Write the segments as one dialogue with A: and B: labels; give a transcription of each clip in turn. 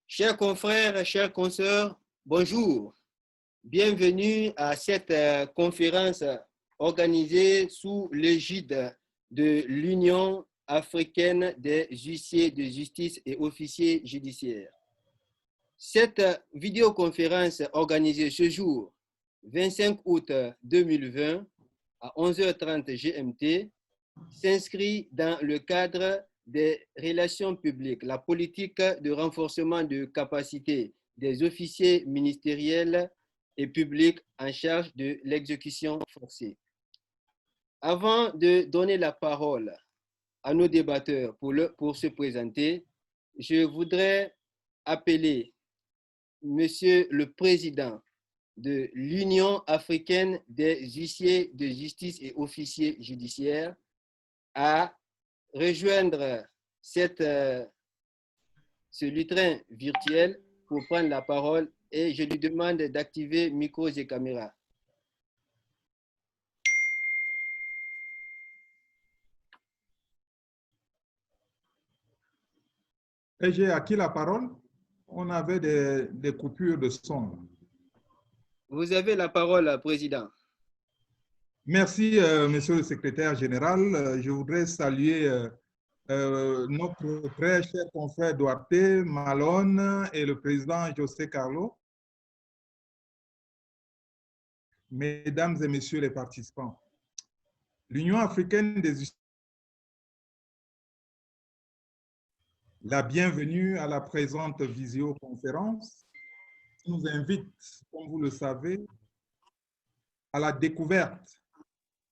A: Chers confrères, chères consoeurs, bonjour. Bienvenue à cette conférence organisée sous l'égide de l'Union africaine des huissiers de justice et officiers judiciaires. Cette vidéoconférence organisée ce jour, 25 août 2020, à 11h30 GMT, s'inscrit dans le cadre des relations publiques, la politique de renforcement de capacité des officiers ministériels et publics en charge de l'exécution forcée. Avant de donner la parole à nos débatteurs pour se présenter, je voudrais appeler Monsieur le Président de l'Union africaine des huissiers de justice et officiers judiciaires à rejoindre ce lutrin virtuel pour prendre la parole et je lui demande d'activer micros et caméras.
B: Et j'ai acquis la parole. On avait des coupures de son.
A: Vous avez la parole, Président.
B: Merci, Monsieur le Secrétaire général. Je voudrais saluer notre très cher confrère Duarte, Malone et le président José Carlo. Mesdames et messieurs les participants, l'Union africaine des justices la bienvenue à la présente visioconférence nous invite, comme vous le savez, à la découverte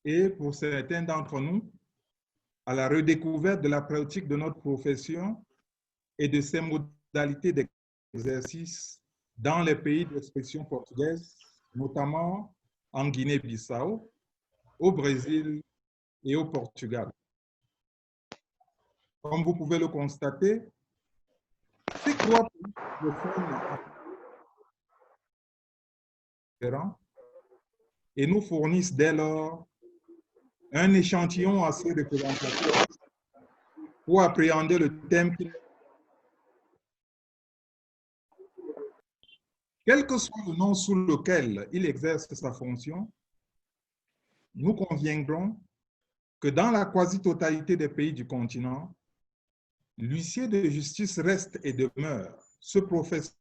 B: et pour certains d'entre nous, à la redécouverte de la pratique de notre profession et de ses modalités d'exercice dans les pays d'expression portugaise, notamment en Guinée-Bissau, au Brésil et au Portugal. Comme vous pouvez le constater, ces trois pays différents et nous fournissent dès lors un échantillon assez représentatif pour appréhender le thème. Quel que soit le nom sous lequel il exerce sa fonction, nous conviendrons que dans la quasi-totalité des pays du continent, l'huissier de justice reste et demeure ce professeur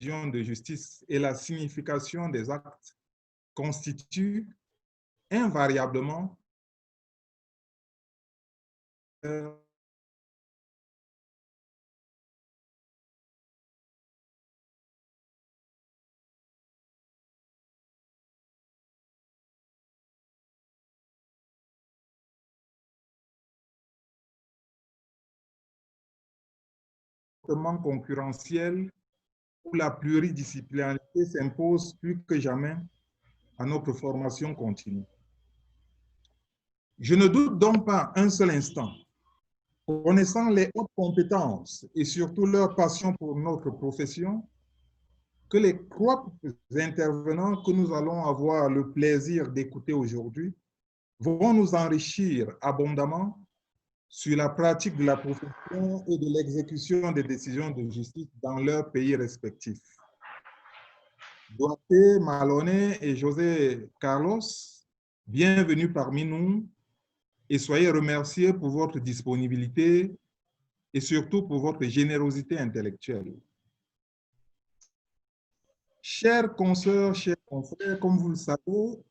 B: de justice et la signification des actes constitue invariablement concurrentiel où la pluridisciplinarité s'impose plus que jamais à notre formation continue. Je ne doute donc pas un seul instant, connaissant les hautes compétences et surtout leur passion pour notre profession, que les trois intervenants que nous allons avoir le plaisir d'écouter aujourd'hui vont nous enrichir abondamment sur la pratique de la profession et de l'exécution des décisions de justice dans leurs pays respectifs. Duarte, Malone et José Carlos, bienvenue parmi nous et soyez remerciés pour votre disponibilité et surtout pour votre générosité intellectuelle. Chers consoeurs, chers confrères, comme vous le savez,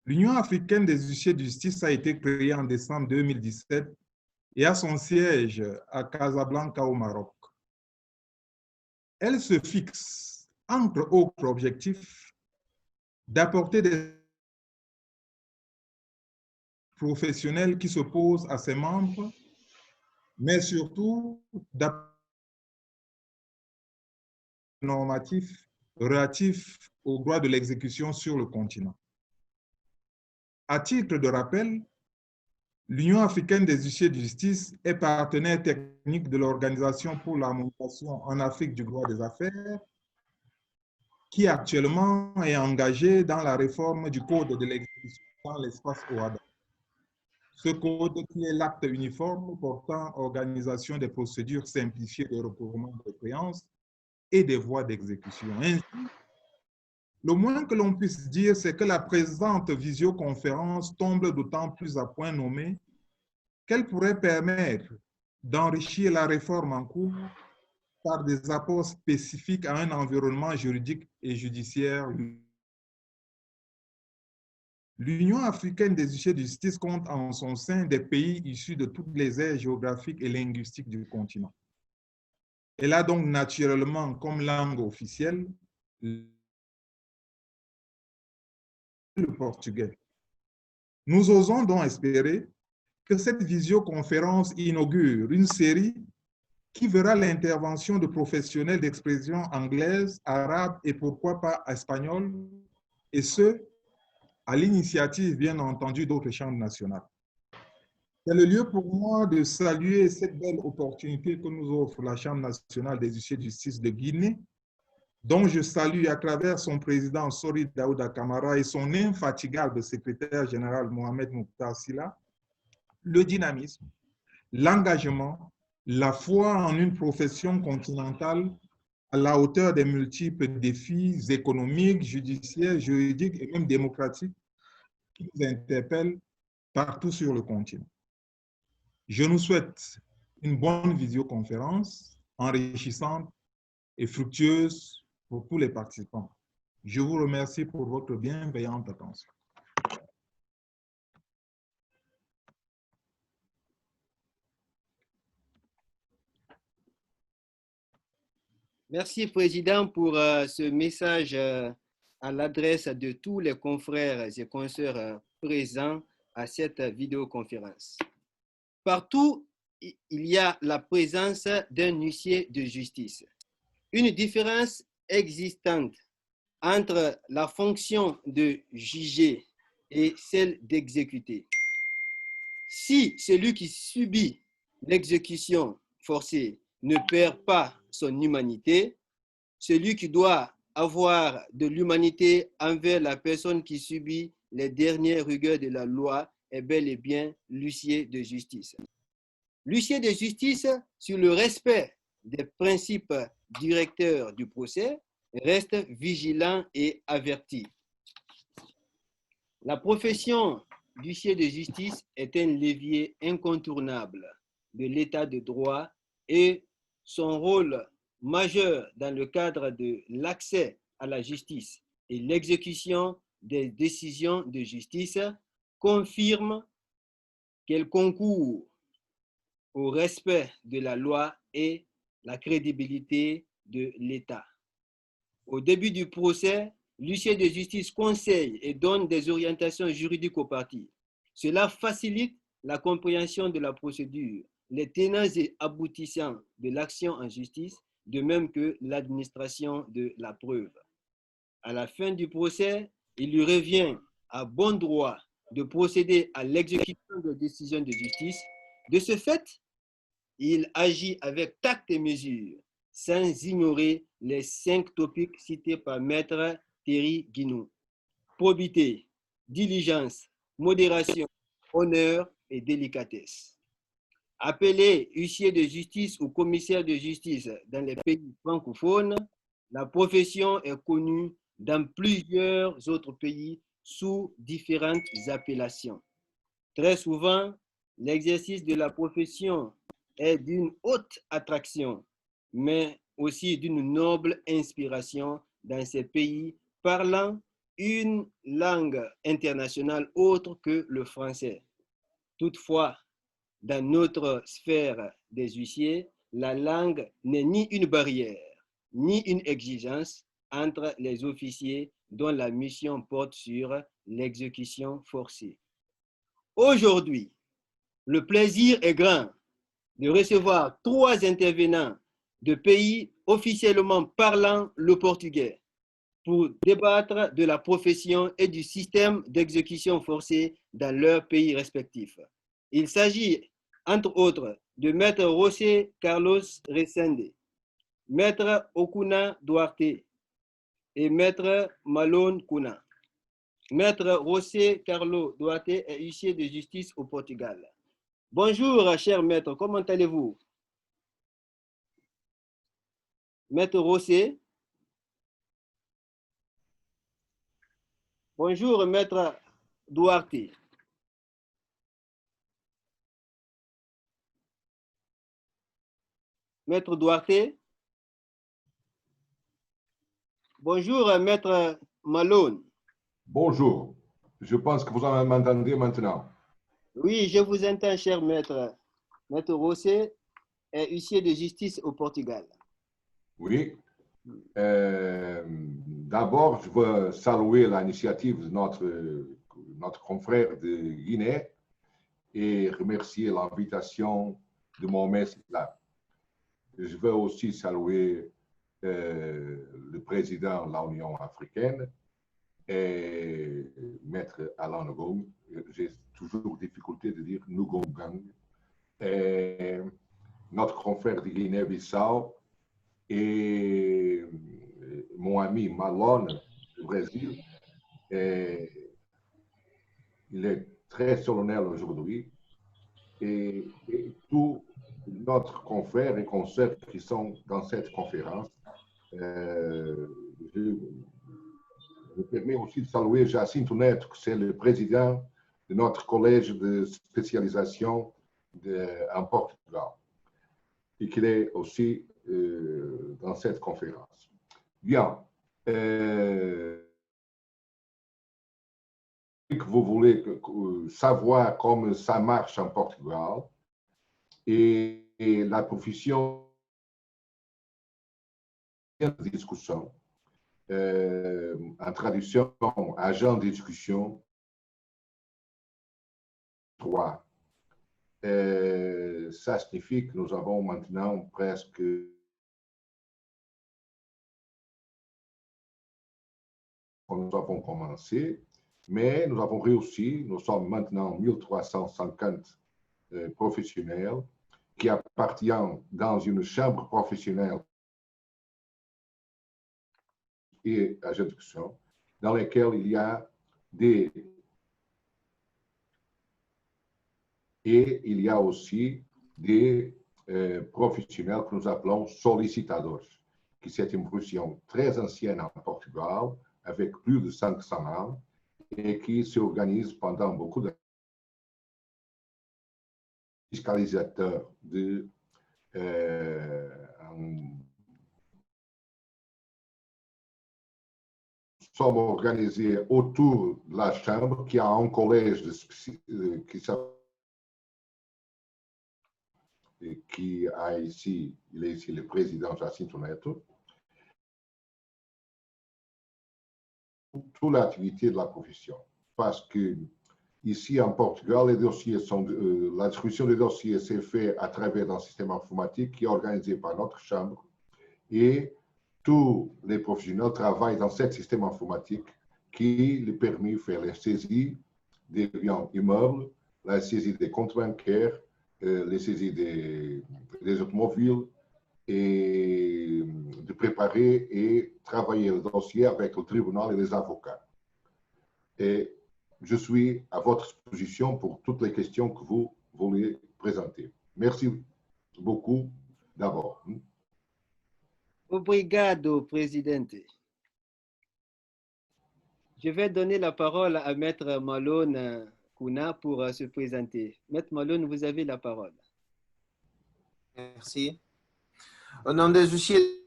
B: l'Union africaine des huissiers de justice a été créée en décembre 2017 et a son siège à Casablanca au Maroc. Elle se fixe, entre autres objectifs, d'apporter des professionnels qui s'opposent à ses membres, mais surtout d'apporter des normatifs relatifs aux droits de l'exécution sur le continent. À titre de rappel, l'Union africaine des huissiers de justice est partenaire technique de l'Organisation pour l'harmonisation en Afrique du droit des affaires, qui actuellement est engagée dans la réforme du Code de l'exécution dans l'espace OHADA. Ce code qui est l'acte uniforme portant organisation des procédures simplifiées de recouvrement de créances et des voies d'exécution. Ainsi, le moins que l'on puisse dire, c'est que la présente visioconférence tombe d'autant plus à point nommé qu'elle pourrait permettre d'enrichir la réforme en cours par des apports spécifiques à un environnement juridique et judiciaire. L'Union africaine des huissiers de justice compte en son sein des pays issus de toutes les aires géographiques et linguistiques du continent. Elle a donc naturellement comme langue officielle le portugais. Nous osons donc espérer que cette visioconférence inaugure une série qui verra l'intervention de professionnels d'expression anglaise, arabe et pourquoi pas espagnole, et ce, à l'initiative bien entendu d'autres chambres nationales. C'est le lieu pour moi de saluer cette belle opportunité que nous offre la Chambre nationale des huissiers de justice de Guinée, dont je salue à travers son président Sori Daouda Camara et son infatigable secrétaire général Mohamed Mokhtar Silla, le dynamisme, l'engagement, la foi en une profession continentale à la hauteur des multiples défis économiques, judiciaires, juridiques et même démocratiques qui nous interpellent partout sur le continent. Je nous souhaite une bonne visioconférence enrichissante et fructueuse pour tous les participants. Je vous remercie pour votre bienveillante attention.
A: Merci, Président, pour ce message à l'adresse de tous les confrères et consoeurs présents à cette vidéoconférence. Partout, il y a la présence d'un huissier de justice. Une différence existante entre la fonction de juger et celle d'exécuter. Si celui qui subit l'exécution forcée ne perd pas son humanité, celui qui doit avoir de l'humanité envers la personne qui subit les dernières rigueurs de la loi est bel et bien l'huissier de justice. L'huissier de justice, sur le respect des principes directeurs du procès, reste vigilant et averti. La profession d'huissier de justice est un levier incontournable de l'état de droit et son rôle majeur dans le cadre de l'accès à la justice et l'exécution des décisions de justice confirme qu'elle concourt au respect de la loi et la crédibilité de l'État. Au début du procès, l'huissier de justice conseille et donne des orientations juridiques aux parties. Cela facilite la compréhension de la procédure, les tenants et aboutissants de l'action en justice, de même que l'administration de la preuve. À la fin du procès, il lui revient à bon droit de procéder à l'exécution des décisions de justice. De ce fait, il agit avec tact et mesure, sans ignorer les 5 topics cités par Maître Thierry Guinou. Probité, diligence, modération, honneur et délicatesse. Appelé huissier de justice ou commissaire de justice dans les pays francophones, la profession est connue dans plusieurs autres pays sous différentes appellations. Très souvent, l'exercice de la profession est d'une haute attraction, mais aussi d'une noble inspiration dans ces pays parlant une langue internationale autre que le français. Toutefois, dans notre sphère des huissiers, la langue n'est ni une barrière, ni une exigence entre les officiers dont la mission porte sur l'exécution forcée. Aujourd'hui, le plaisir est grand de recevoir 3 intervenants de pays officiellement parlant le portugais pour débattre de la profession et du système d'exécution forcée dans leurs pays respectifs. Il s'agit, entre autres, de Maître José Carlos Resende, Maître Okuna Duarte et Maître Malone Kuna. Maître José Carlos Duarte est huissier de justice au Portugal. Bonjour, cher maître, comment allez-vous? Maître José. Bonjour, maître Duarte. Maître Duarte. Bonjour, maître Malone.
C: Bonjour. Je pense que vous m'entendez maintenant.
A: Oui, je vous entends, cher maître. Maître José est huissier de justice au Portugal.
C: Oui. D'abord, je veux saluer l'initiative de notre confrère de Guinée et remercier l'invitation de Mohamed Silla. Je veux aussi saluer le président de l'Union africaine et Maître Alain Ngom. J'ai toujours difficulté de dire Ngongang. Et notre confrère de Guinée-Bissau et mon ami Malone du Brésil. Et il est très solennel aujourd'hui. Et tous notre confrères et consoeurs qui sont dans cette conférence. Je me permets aussi de saluer Jacinto Neto, qui est le président de notre collège de spécialisation en Portugal et qu'il est aussi dans cette conférence. Bien. Que vous voulez savoir comment ça marche en Portugal et la profession de discussion, en traduction, agent de discussion 3. Ça signifie que nous avons maintenant presque nous avons commencé, mais nous avons réussi. Nous sommes maintenant 1350 professionnels qui appartiennent dans une chambre professionnelle et à discussion, dans lesquelles il y a aussi des professionnels que nous appelons sollicitadores, qui c'est une profession très ancienne en Portugal, avec plus de 500 ans, et qui se organise pendant beaucoup de fiscalisateurs de sommes organisés autour de la Chambre, qui a un collège qui a ici, il est ici le président Jacinto Neto. Toute l'activité de la profession. Parce que ici en Portugal, les dossiers sont, la distribution des dossiers s'est faite à travers un système informatique qui est organisé par notre chambre et tous les professionnels travaillent dans ce système informatique qui leur permet de faire les saisies des biens immeubles, la saisie des comptes bancaires, les saisies des automobiles et de préparer et travailler le dossier avec le tribunal et les avocats. Et je suis à votre disposition pour toutes les questions que vous voulez présenter. Merci beaucoup d'abord.
A: Obrigado, Presidente. Je vais donner la parole à Maître Malone Kuna pour se présenter. Maître Malone, vous avez la parole.
D: Merci. Au nom des huissiers,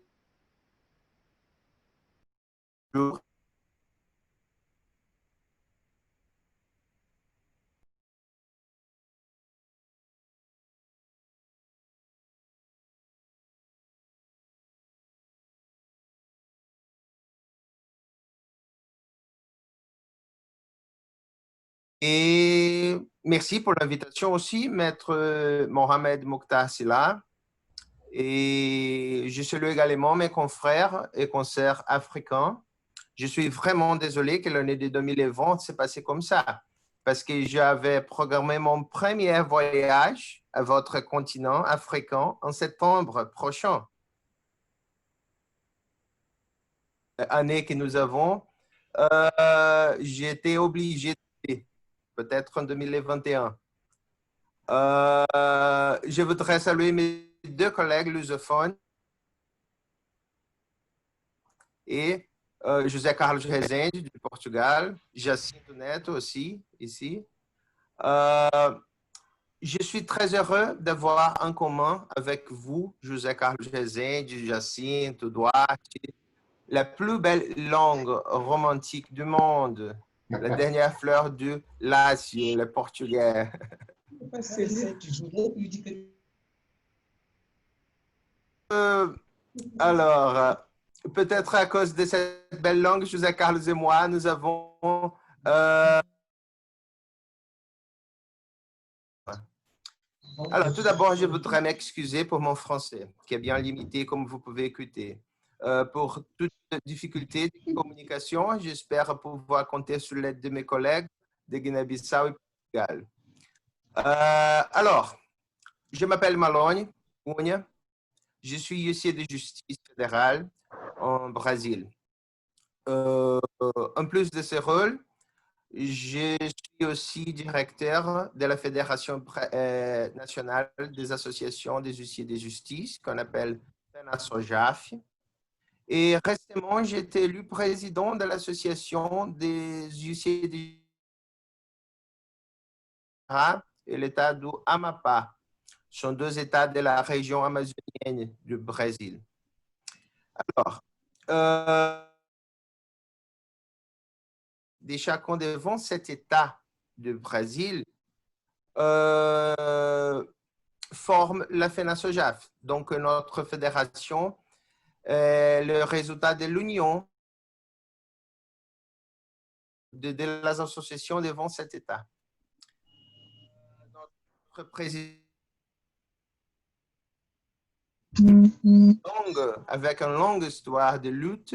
D: et merci pour l'invitation aussi, Maître Mohamed Mokhtar Silla. Et je salue également mes confrères et consoeurs africains. Je suis vraiment désolé que l'année de 2020 s'est passée comme ça, parce que j'avais programmé mon premier voyage à votre continent africain en septembre prochain. Année que nous avons J'ai été obligé, peut-être en 2021. Je voudrais saluer mes deux collègues lusophones et José Carlos Rezende, du Portugal, Jacinto Neto aussi, ici. Je suis très heureux d'avoir en commun avec vous, José Carlos Rezende, Jacinto, Duarte, la plus belle langue romantique du monde, la dernière fleur du Lácio, le portugais. Alors, peut-être à cause de cette belle langue, José Carlos et moi, nous avons alors, tout d'abord, je voudrais m'excuser pour mon français, qui est bien limité, comme vous pouvez écouter. Pour toute difficulté de communication, j'espère pouvoir compter sur l'aide de mes collègues de Guinée-Bissau et Portugal. Alors, je m'appelle Maloney Cunha. Je suis huissier de justice fédérale en Brésil. En plus de ce rôle, je suis aussi directeur de la Fédération nationale des associations des huissiers de justice, qu'on appelle FENASOJAF. Et récemment, j'ai été élu président de l'association des huissiers de justice et l'État do Amapá. Ce sont deux États de la région amazonienne du Brésil. Alors, de chacun des 27 États du Brésil forment la FENASOJAF. Donc, notre fédération est le résultat de l'union de les associations de 27 États. Notre président avec une longue histoire de lutte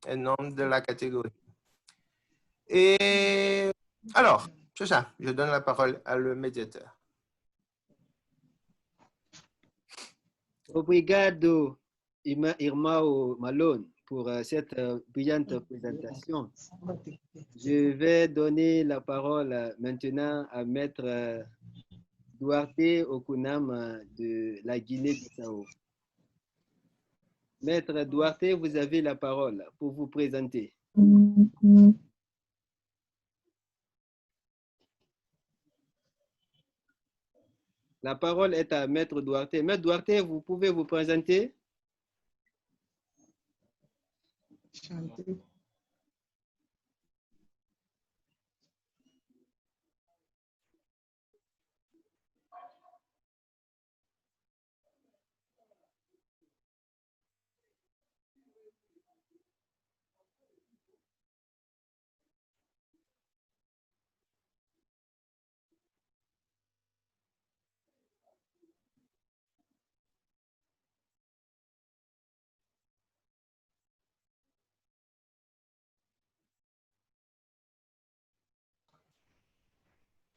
D: et nom de la catégorie. Et alors, c'est ça, je donne la parole à le médiateur.
A: Obrigado, Irmão Malone, pour cette brillante présentation. Je vais donner la parole maintenant à Maître Duarte Okunam de la Guinée-Bissau. Maître Duarte, vous avez la parole pour vous présenter. La parole est à Maître Duarte. Maître Duarte, vous pouvez vous présenter?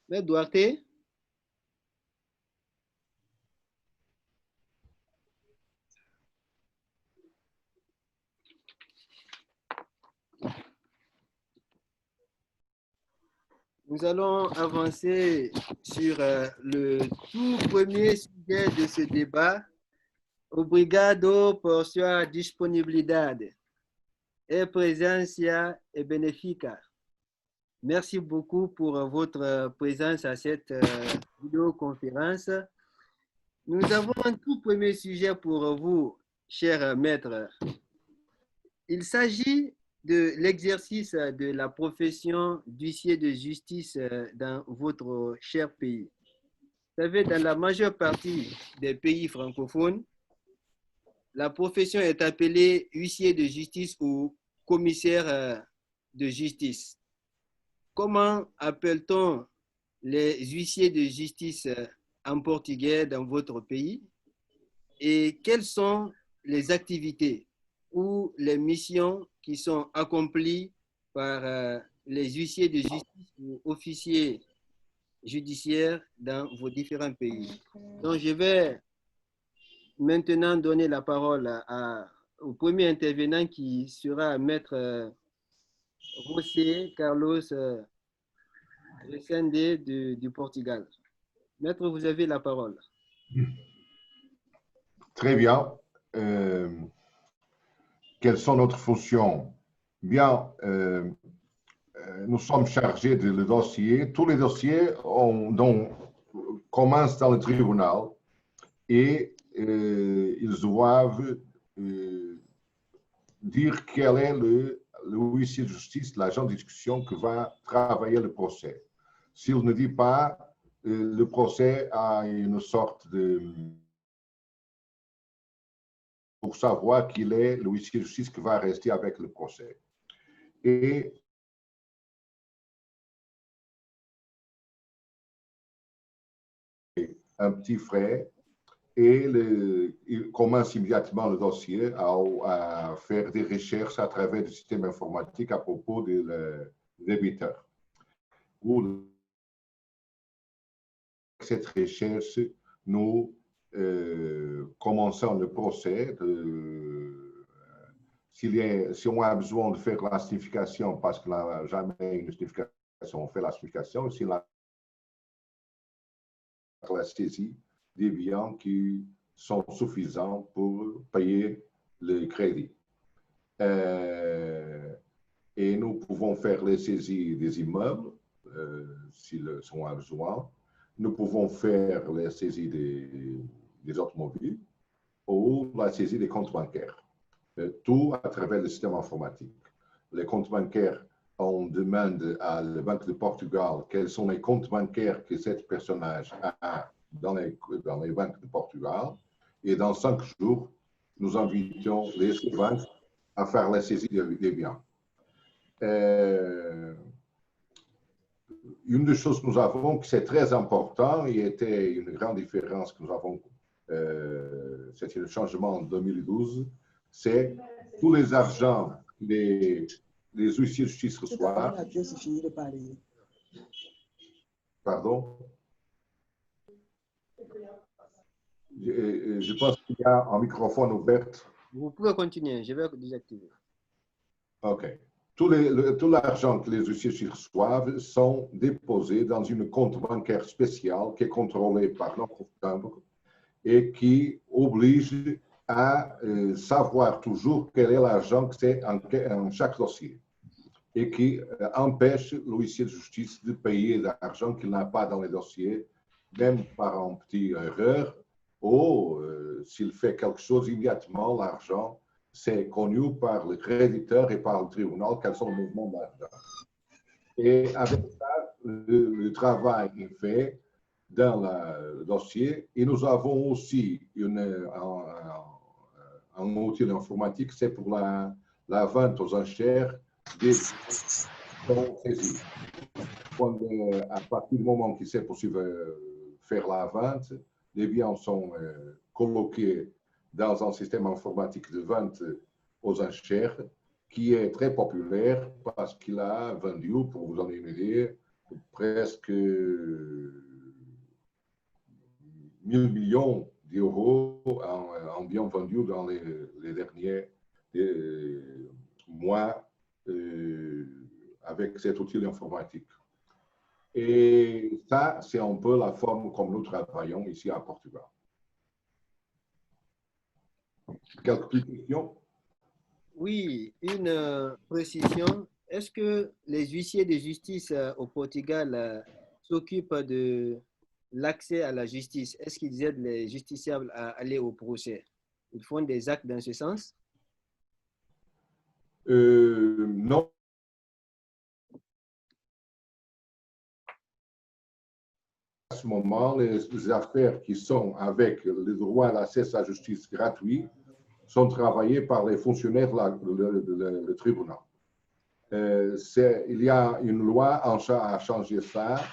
A: Maître Duarte? Nous allons avancer sur le tout premier sujet de ce débat. Obrigado por sua disponibilidade e presencia e benéfica. Merci beaucoup pour votre présence à cette vidéoconférence. Nous avons un tout premier sujet pour vous, chers maîtres. Il s'agit de l'exercice de la profession d'huissier de justice dans votre cher pays. Vous savez, dans la majeure partie des pays francophones, la profession est appelée huissier de justice ou commissaire de justice. Comment appelle-t-on les huissiers de justice en portugais dans votre pays? Et quelles sont les activités ou les missions qui sont accomplies par les huissiers de justice ou officiers judiciaires dans vos différents pays? Donc, je vais maintenant donner la parole au premier intervenant qui sera Maître José Carlos Resende du Portugal. Maître, vous avez la parole.
C: Très bien. Quelles sont notre fonctions? Bien, nous sommes chargés de le dossier. Tous les dossiers commencent dans le tribunal et ils doivent dire quel est le huissier de justice, l'agent de discussion qui va travailler le procès. S'il ne dit pas, le procès a une sorte de... pour savoir qu'il est le huissier de justice qui va rester avec le procès. Et un petit frais et il commence immédiatement le dossier à faire des recherches à travers le système informatique à propos de l'émetteur. Pour cette recherche, nous commençons le procès. Si on a besoin de faire la signification, parce qu'il n'y a jamais une signification, on fait la signification. Si la saisie des biens qui sont suffisants pour payer le crédit. Et nous pouvons faire les saisies des immeubles, s'ils sont à besoin. Nous pouvons faire les saisies des automobiles ou la saisie des comptes bancaires. Tout à travers le système informatique. Les comptes bancaires, on demande à la Banque de Portugal quels sont les comptes bancaires que cet personnage a dans les banques de Portugal. Et dans 5 jours, nous invitons les banques à faire la saisie des biens. Une des choses que nous avons, qui c'est très important, et était une grande différence que nous avons, c'était le changement en 2012, c'est tous les argents les huissiers de justice reçoivent. Pardon? Je pense qu'il y a un microphone ouvert.
A: Vous pouvez continuer, je vais désactiver.
C: OK. Tout l'argent que les huissiers de justice reçoivent sont déposés dans une compte bancaire spéciale qui est contrôlée par notre chambre et qui oblige à savoir toujours quel est l'argent que c'est en chaque dossier et qui empêche l'huissier de justice de payer l'argent qu'il n'a pas dans les dossiers, même par une petite erreur, ou s'il fait quelque chose immédiatement, l'argent, c'est connu par le créditeur et par le tribunal quels sont les mouvements d'argent. Et avec ça, le travail est fait dans le dossier. Et nous avons aussi un outil informatique, c'est pour la vente aux enchères des saisies. À partir du moment qu'il c'est possible faire la vente, les biens sont coloqués dans un système informatique de vente aux enchères qui est très populaire parce qu'il a vendu, pour vous donner une idée, presque 1000 millions d'euros en biens vendus dans les derniers mois avec cet outil informatique. Et ça, c'est un peu la forme comme nous travaillons ici à Portugal. Quelques questions?
A: Oui, une précision. Est-ce que les huissiers de justice au Portugal s'occupent de l'accès à la justice? Est-ce qu'ils aident les justiciables à aller au procès? Ils font des actes dans ce sens?
C: Non. À ce moment, les affaires qui sont avec le droit à l'accès à la justice gratuit sont travaillées par les fonctionnaires du tribunal. Il y a une loi à changer ça.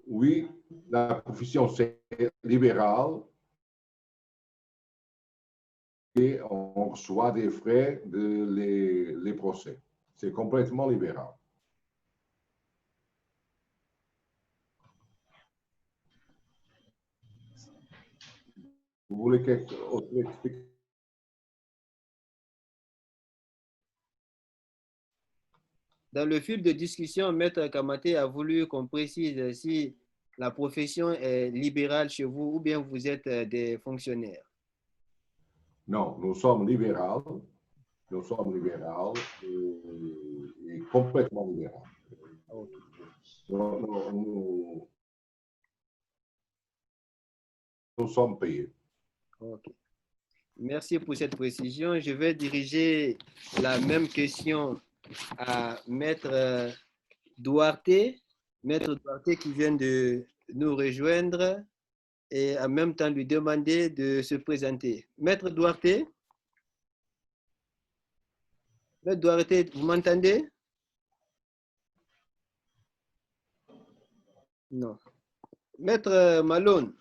C: Oui, la profession, c'est libéral et on reçoit des frais de les procès. C'est complètement libéral. Vous voulez quelque autre explication?
A: Dans le fil de discussion, Maître Kamaté a voulu qu'on précise si la profession est libérale chez vous ou bien vous êtes des fonctionnaires.
C: Non, nous sommes libéraux. Nous sommes libéraux et complètement libéraux.
A: Okay.
C: Nous sommes payés.
A: Okay. Merci pour cette précision. Je vais diriger la même question à Maître Duarte. Maître Duarte qui vient de nous rejoindre et en même temps lui demander de se présenter. Maître Duarte? Maître Duarte, vous m'entendez? Non. Maître Malone,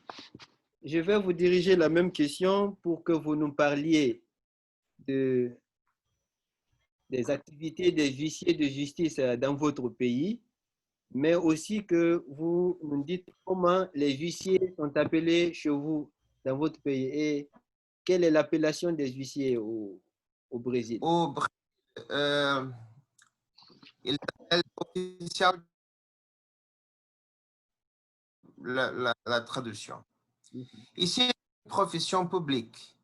A: je vais vous diriger la même question pour que vous nous parliez des activités des huissiers de justice dans votre pays, mais aussi que vous nous dites comment les huissiers sont appelés chez vous dans votre pays et quelle est l'appellation des huissiers au Brésil.
D: Au Brésil, il s'appelle officiel la traduction. Ici, une profession publique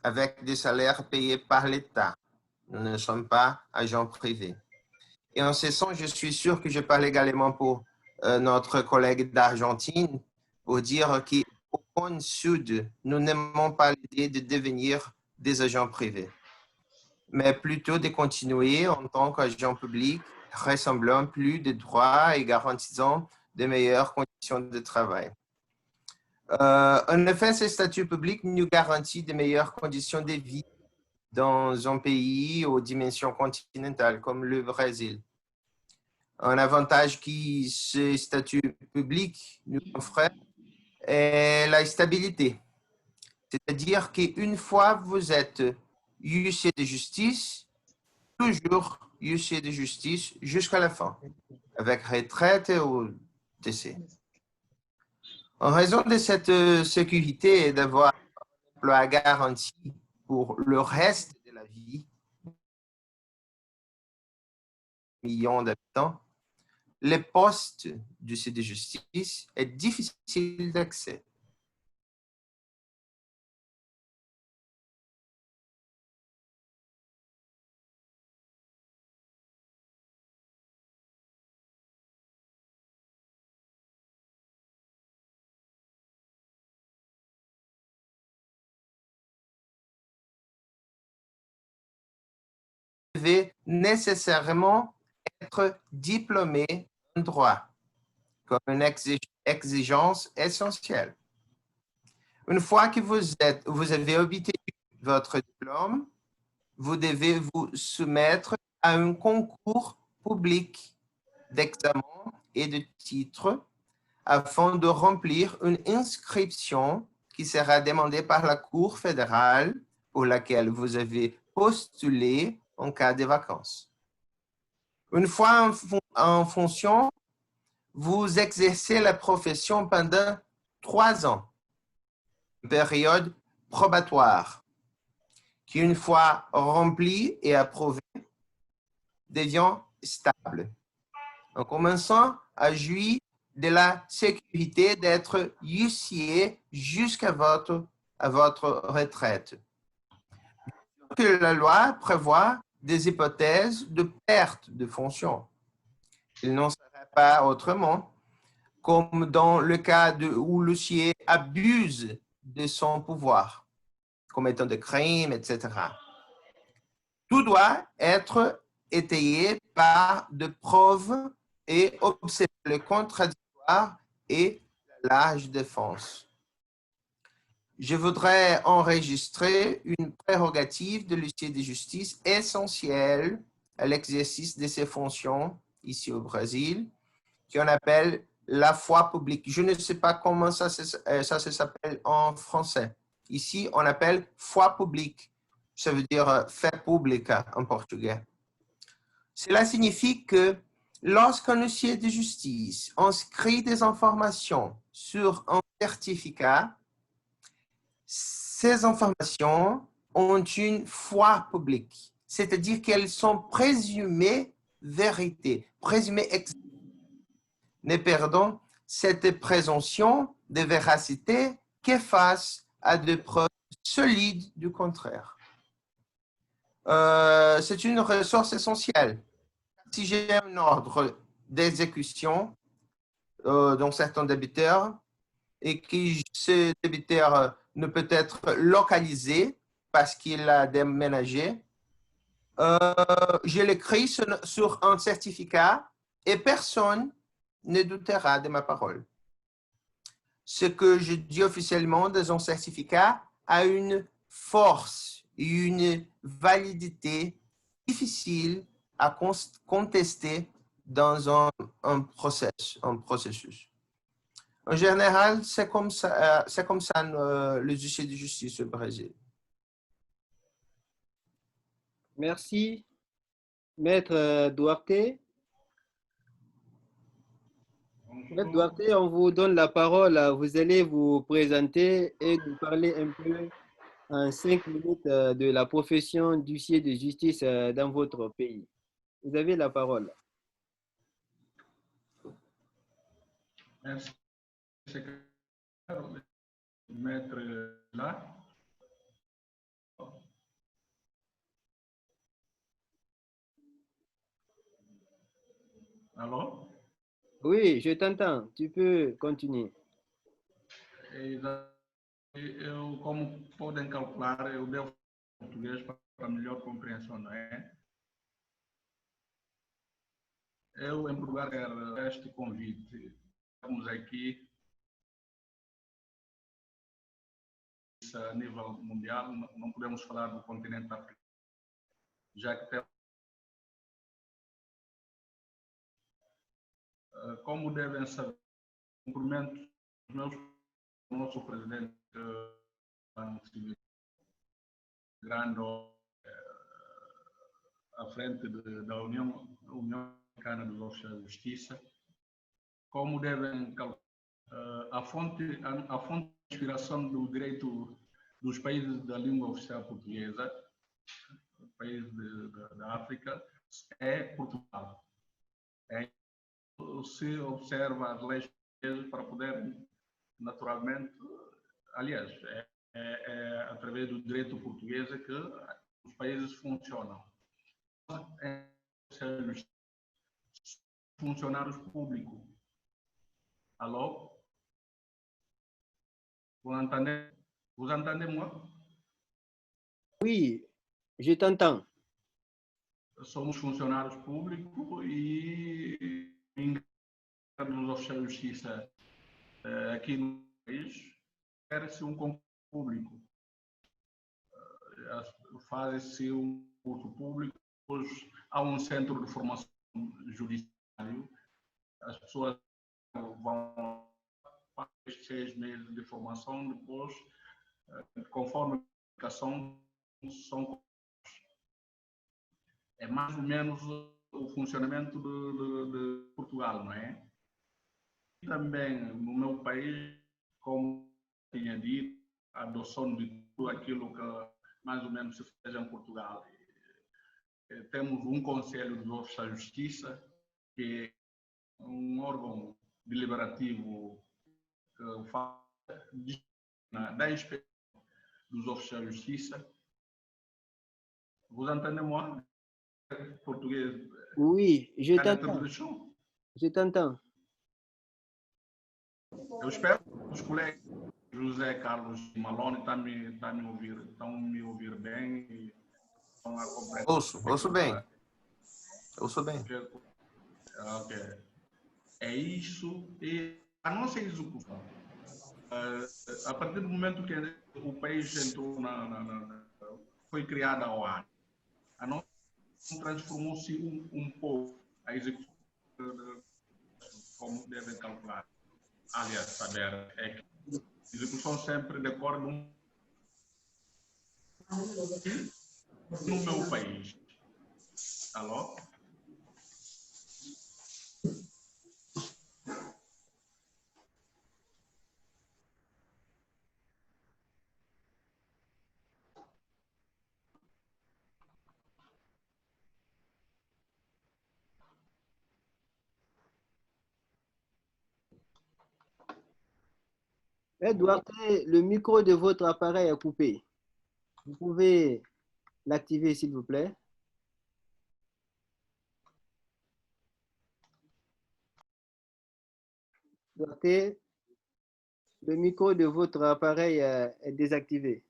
D: avec des salaires payés par l'État. Nous ne sommes pas agents privés. Et en ce sens, je suis sûr que je parle également pour notre collègue d'Argentine pour dire qu'au Cône Sud, nous n'aimons pas l'idée de devenir des agents privés, mais plutôt de continuer en tant qu'agents publics, ressemblant plus de droits et garantissant de meilleures conditions de travail. En effet, ce statut public nous garantit de meilleures conditions de vie dans un pays aux dimensions continentales comme le Brésil. Un avantage que ce statut public nous offre est la stabilité. C'est-à-dire qu'une fois vous êtes huissier de justice, toujours huissier de justice jusqu'à la fin, avec retraite ou décès. En raison de cette sécurité et d'avoir un emploi garanti pour le reste de la vie, millions d'habitants, les postes du huissier de justice est difficile d'accès. Vous devez nécessairement être diplômé en droit, comme une exigence essentielle. Une fois que vous avez obtenu votre diplôme, vous devez vous soumettre à un concours public d'examen et de titres afin de remplir une inscription qui sera demandée par la Cour fédérale pour laquelle vous avez postulé en cas de vacances. Une fois en fonction, vous exercez la profession pendant 3 ans, une période probatoire, qui une fois remplie et approuvée, devient stable, en commençant à jouir de la sécurité d'être huissier jusqu'à votre retraite. Que la loi prévoit des hypothèses de perte de fonction. Il n'en serait pas autrement, comme dans le cas où l'huissier abuse de son pouvoir, commettant des crimes, etc. Tout doit être étayé par des preuves et observer contradictoire et la large défense. Je voudrais enregistrer une prérogative de l'huissier de justice essentielle à l'exercice de ses fonctions ici au Brésil, qu'on appelle la foi publique. Je ne sais pas comment ça s'appelle en français. Ici, on appelle foi publique. Ça veut dire fait public en portugais. Cela signifie que lorsqu'un huissier de justice inscrit des informations sur un certificat, ces informations ont une foi publique, c'est-à-dire qu'elles sont présumées vérité, présumées exactes. Ne perdons cette présomption de véracité qu'efface à des preuves solides du contraire. C'est une ressource essentielle. Si j'ai un ordre d'exécution d'un certain débiteur et que ce débiteur ne peut être localisé parce qu'il a déménagé, je l'écris sur un certificat et personne ne doutera de ma parole. Ce que je dis officiellement dans un certificat a une force et une validité difficile à contester dans un processus. En général, c'est comme ça le huissier de justice au Brésil.
A: Merci, Maître Duarte. Maître Duarte, on vous donne la parole. Vous allez vous présenter et nous parler un peu en 5 minutes de la profession d'huissier de justice dans votre pays. Vous avez la parole.
E: Merci, secrétaire. Maître là. Allô?
A: Oui, je t'entends. Tu peux continuer.
E: Eu, como podem calcular, eu devo português para melhor compreensão, não é? Eu, em primeiro lugar, quero este convite. Estamos aqui a nível mundial, não podemos falar do continente africano, já que temos, como devem saber, cumprimento os meus, o nosso presidente grande à frente da União Africana dos Oficiais de Justiça, como devem calcular a fonte de inspiração do direito dos países da língua oficial portuguesa, países da África, é Portugal. Se observa as leis para poder, naturalmente, aliás, é através do direito português que os países funcionam. Funcionários públicos. Alô? Vous entendez moi?
A: Oui, je t'entends.
E: Somos funcionários públicos e nos oficiais de justiça aqui no país quer-se um concurso público. Faz-se um concurso público, depois há um centro de formação judiciário, as pessoas vão para estes 6 meses de formação, depois, conforme a aplicação, são é mais ou menos o funcionamento de Portugal, não é? E também no meu país, como tinha dito, a adoção de tudo aquilo que mais ou menos se faz em Portugal. Temos um Conselho dos Oficiais de Justiça, que é um órgão deliberativo que faz da inspeção dos oficiais de justiça. Vous entendez moi? Português.
A: Oui, je t'entends. Je t'entends.
E: Eu espero que os colegas José Carlos Malone estão me ouvir bem e estão a compreender.
D: Ouço bem. Ouço bem.
E: Ok. É isso. E a nossa execução, a partir do momento que o país entrou foi criada a OAN, a nossa transformou-se um pouco a execução como devem calcular. Aliás, saber é que eles são sempre de acordo no meu país. Alô?
A: Duarte, le micro de votre appareil est coupé. Vous pouvez l'activer, s'il vous plaît. Duarte, le micro de votre appareil est désactivé.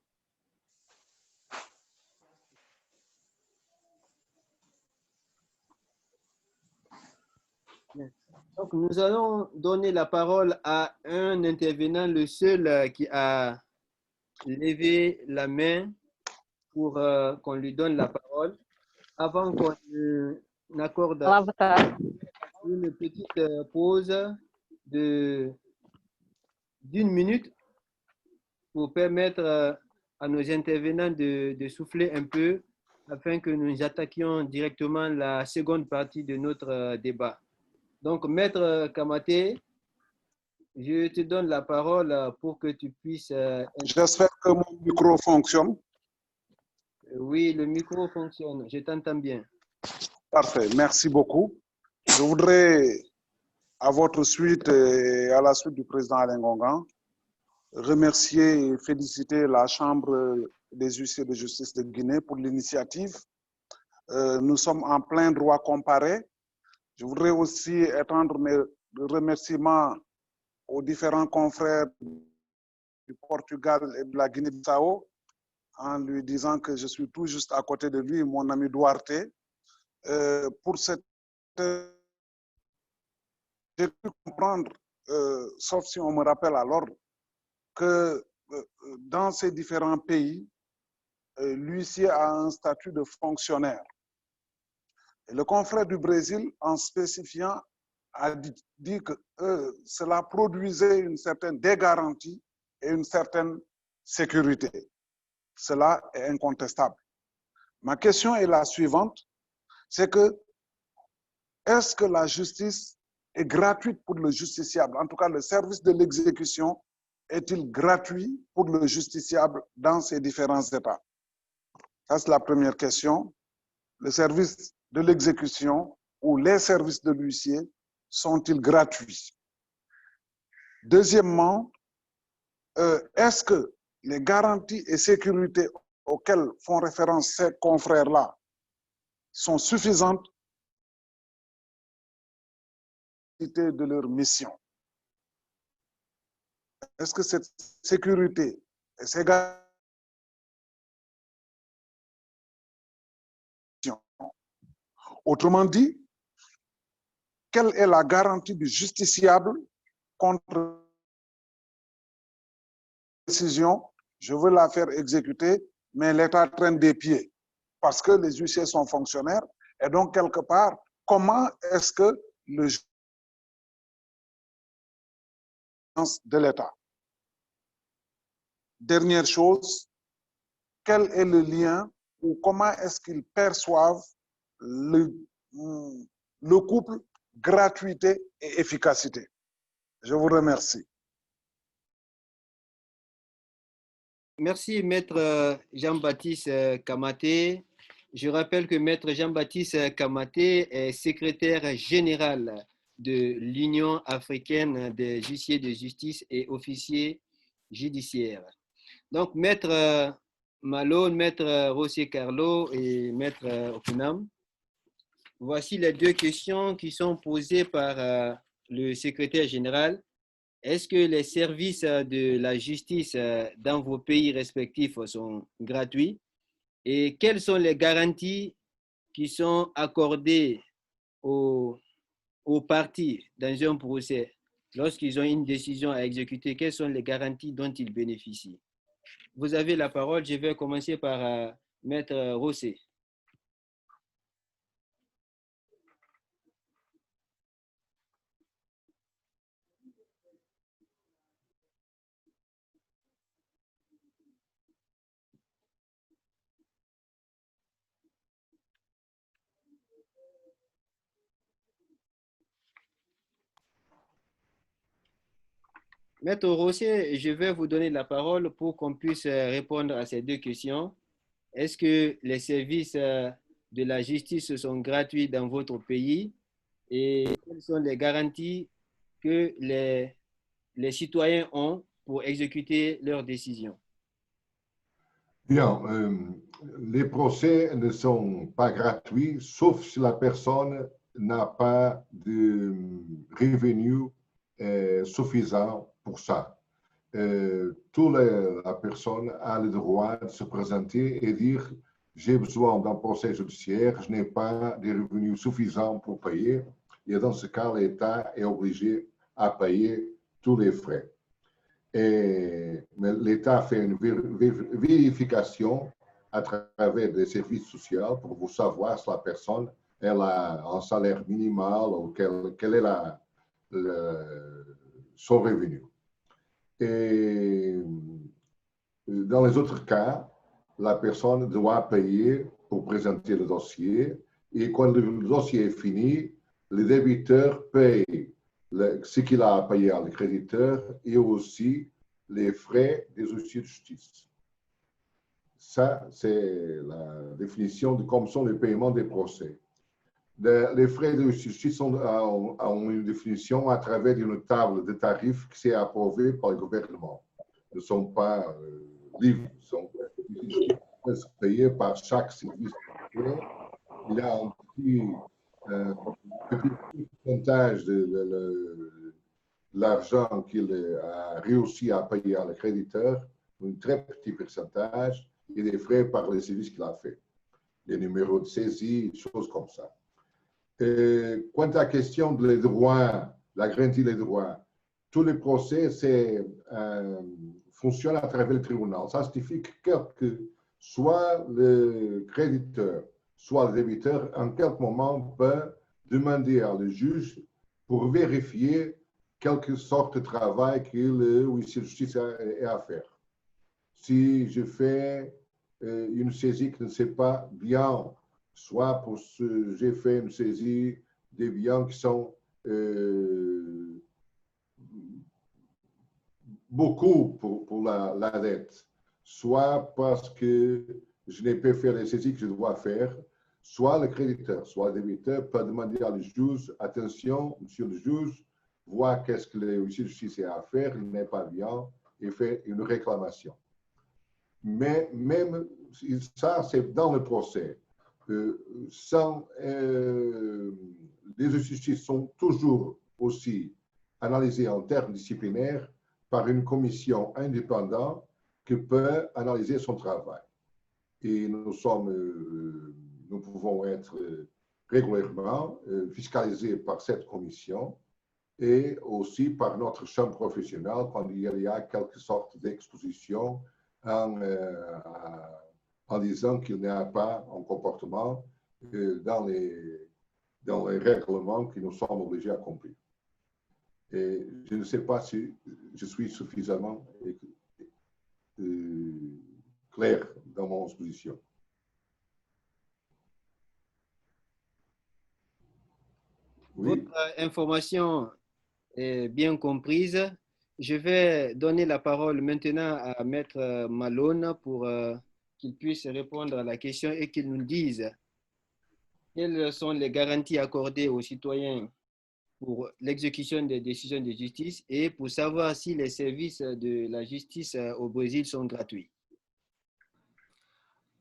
A: Donc, nous allons donner la parole à un intervenant, le seul qui a levé la main pour qu'on lui donne la parole. Avant qu'on accorde une petite pause d'une minute pour permettre à nos intervenants de souffler un peu afin que nous attaquions directement la seconde partie de notre débat. Donc, Maître Kamaté, je te donne la parole pour que tu puisses...
F: J'espère que mon micro fonctionne.
A: Oui, le micro fonctionne. Je t'entends bien.
F: Parfait. Merci beaucoup. Je voudrais, à votre suite et à la suite du président Alain Gongan, remercier et féliciter la Chambre des huissiers de justice de Guinée pour l'initiative. Nous sommes en plein droit comparé. Je voudrais aussi étendre mes remerciements aux différents confrères du Portugal et de la Guinée-Bissau en lui disant que je suis tout juste à côté de lui, mon ami Duarte. Pour cette... J'ai pu comprendre, sauf si on me rappelle alors, que dans ces différents pays, l'huissier a un statut de fonctionnaire. Et le confrère du Brésil, en spécifiant, a dit que cela produisait une certaine dégarantie et une certaine sécurité. Cela est incontestable. Ma question est la suivante, c'est que est-ce que la justice est gratuite pour le justiciable? En tout cas, le service de l'exécution est-il gratuit pour le justiciable dans ces différents états? Ça, c'est la première question. Le service de l'exécution ou les services de l'huissier sont-ils gratuits? Deuxièmement, est-ce que les garanties et sécurités auxquelles font référence ces confrères-là sont suffisantes de leur mission? Est-ce que cette sécurité et ces garanties, autrement dit, quelle est la garantie du justiciable contre décision, je veux la faire exécuter, mais l'État traîne des pieds parce que les huissiers sont fonctionnaires. Et donc, quelque part, comment est-ce que le juge de l'État? Dernière chose, quel est le lien ou comment est-ce qu'ils perçoivent le couple gratuité et efficacité? Je vous remercie.
A: Merci, Maître Jean-Baptiste Kamaté. Je rappelle que Maître Jean-Baptiste Kamaté est secrétaire général de l'Union africaine des huissiers de justice et officiers judiciaires. Donc, Maître Malone, Maître Rosé Carlo et Maître Okunam, voici les deux questions qui sont posées par le secrétaire général. Est-ce que les services de la justice dans vos pays respectifs sont gratuits? Et quelles sont les garanties qui sont accordées aux parties dans un procès lorsqu'ils ont une décision à exécuter? Quelles sont les garanties dont ils bénéficient? Vous avez la parole. Je vais commencer par Maître Rosé. Maître Rossier, je vais vous donner la parole pour qu'on puisse répondre à ces deux questions. Est-ce que les services de la justice sont gratuits dans votre pays et quelles sont les garanties que les citoyens ont pour exécuter leurs décisions?
C: Bien, les procès ne sont pas gratuits, sauf si la personne n'a pas de revenus suffisants pour ça. Toute la personne a le droit de se présenter et dire j'ai besoin d'un procès judiciaire, je n'ai pas de revenus suffisants pour payer. Et dans ce cas, l'État est obligé à payer tous les frais. Mais l'État fait une vérification à travers des services sociaux pour vous savoir si la personne elle a un salaire minimal ou quel est son revenu. Et dans les autres cas, la personne doit payer pour présenter le dossier et quand le dossier est fini, le débiteur paye ce qu'il a payé à le créditeur et aussi les frais des huissiers de justice. Ça, c'est la définition de comment sont les paiements des procès. Les frais de justice ont une définition à travers une table de tarifs qui s'est approuvée par le gouvernement. Ils ne sont pas libres, ils sont payés par chaque service. Il y a un petit pourcentage de l'argent qu'il a réussi à payer à le créditeur, un très petit pourcentage, et des frais par les services qu'il a fait, les numéros de saisie, choses comme ça. Et quant à la question des droits, la garantie des droits, tous les procès fonctionnent à travers le tribunal. Ça signifie que soit le créditeur, soit le débiteur, en quelque moment, peut demander à le juge pour vérifier quelque sorte de travail que le huissier de justice a à faire. Si je fais une saisie qui ne sait pas bien, soit pour j'ai fait une saisie des biens qui sont beaucoup pour la dette, soit parce que je n'ai pas fait les saisies que je dois faire, soit le créditeur, soit le débiteur peut demander à le juge, attention, monsieur le juge, voit qu'est-ce que le huissier de justice a à faire, il n'est pas bien, et fait une réclamation. Mais même ça, c'est dans le procès. Les huissiers de justice sont toujours aussi analysés en termes disciplinaires par une commission indépendante qui peut analyser son travail. Et nous pouvons être régulièrement fiscalisés par cette commission et aussi par notre chambre professionnelle quand il y a quelque sorte d'exposition en disant qu'il n'y a pas un comportement dans les règlements que nous sommes obligés d'accomplir. Et je ne sais pas si je suis suffisamment clair dans mon exposition.
A: Oui. Votre information est bien comprise. Je vais donner la parole maintenant à Maître Malone pour qu'il puisse répondre à la question et qu'il nous dise quelles sont les garanties accordées aux citoyens pour l'exécution des décisions de justice et pour savoir si les services de la justice au Brésil sont gratuits.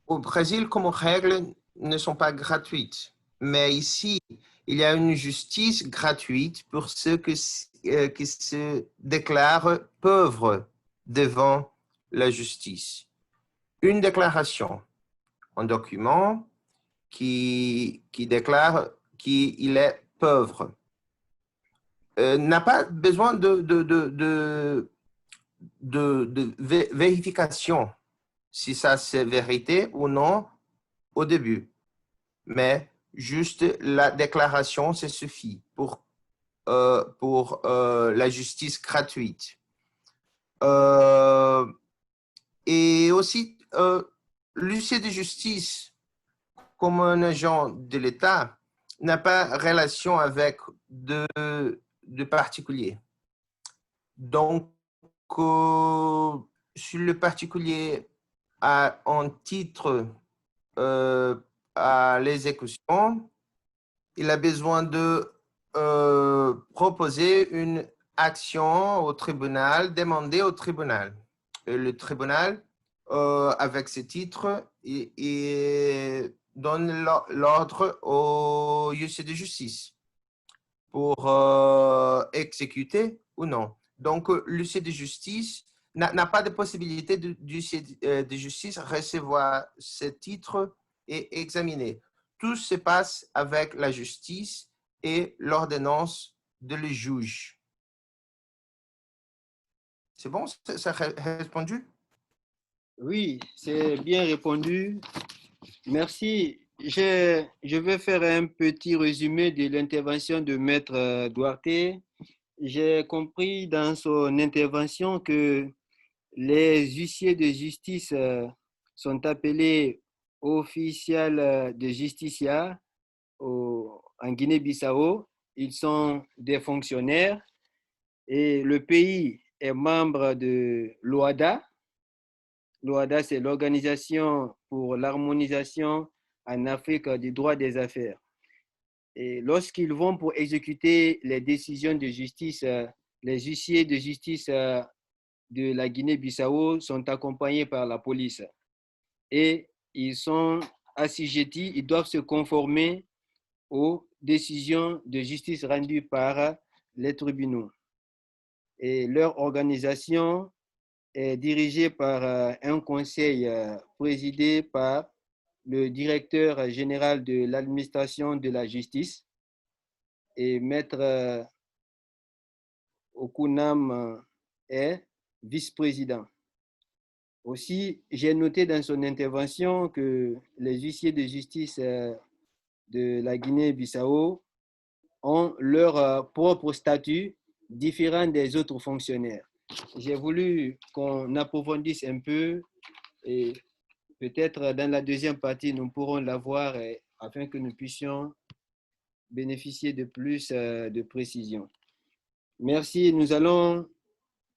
D: Au Brésil, comme règle, ne sont pas gratuites. Mais ici, il y a une justice gratuite pour ceux qui se déclarent pauvres devant la justice. Une déclaration, un document qui déclare qu'il est pauvre. N'a pas besoin de vérification si ça c'est vérité ou non au début. Mais juste la déclaration, ça suffit pour la justice gratuite. Et aussi, l'huissier de justice, comme un agent de l'État, n'a pas relation avec de particulier. Donc, si le particulier a un titre à l'exécution, il a besoin de proposer une action au tribunal, demander au tribunal. Et le tribunal, avec ce titre, il donne l'ordre au huissier de justice pour exécuter ou non. Donc, l'huissier de justice n'a pas de possibilité de l'huissier de justice recevoir ce titre et examiner. Tout se passe avec la justice et l'ordonnance de le juge. C'est bon, ça a répondu?
A: Oui, c'est bien répondu. Merci. Je vais faire un petit résumé de l'intervention de Maître Duarte. J'ai compris dans son intervention que les huissiers de justice sont appelés officiels de justicia en Guinée-Bissau. Ils sont des fonctionnaires et le pays est membre de l'OADA. L'OADA, c'est l'Organisation pour l'harmonisation en Afrique du droit des affaires. Et lorsqu'ils vont pour exécuter les décisions de justice, les huissiers de justice de la Guinée-Bissau sont accompagnés par la police. Et ils sont assujettis, ils doivent se conformer aux décisions de justice rendues par les tribunaux. Et leur organisation est dirigée par un conseil présidé par le directeur général de l'administration de la justice et Maître Okunam est vice-président. Aussi, j'ai noté dans son intervention que les huissiers de justice de la Guinée-Bissau ont leur propre statut différent des autres fonctionnaires. J'ai voulu qu'on approfondisse un peu et peut-être dans la deuxième partie, nous pourrons la voir afin que nous puissions bénéficier de plus de précision. Merci. Nous allons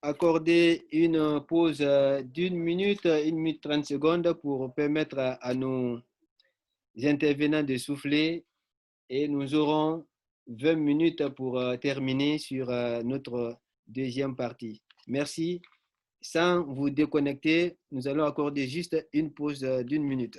A: accorder une pause d'1 minute, 1 minute 30 secondes pour permettre à nos intervenants de souffler et nous aurons 20 minutes pour terminer sur notre deuxième partie. Merci. Sans vous déconnecter, nous allons accorder juste une pause d'1 minute.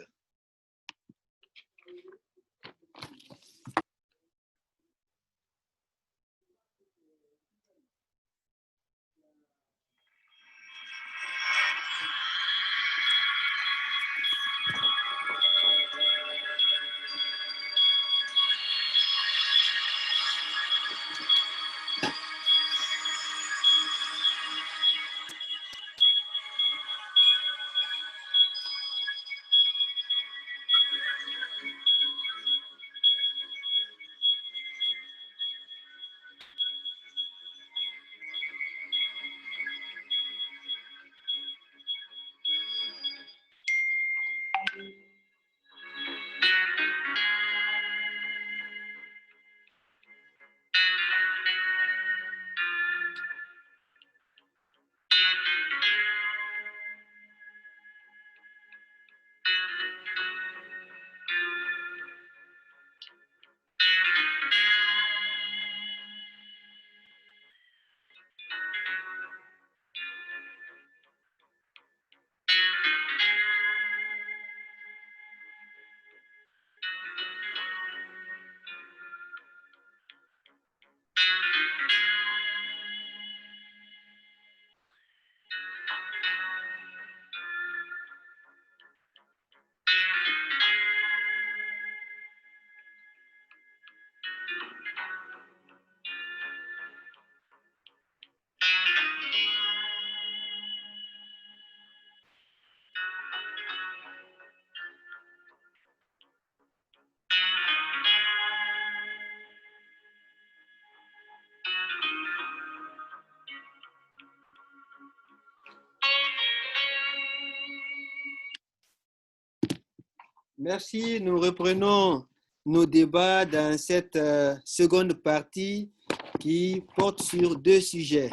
A: Merci. Nous reprenons nos débats dans cette seconde partie qui porte sur deux sujets.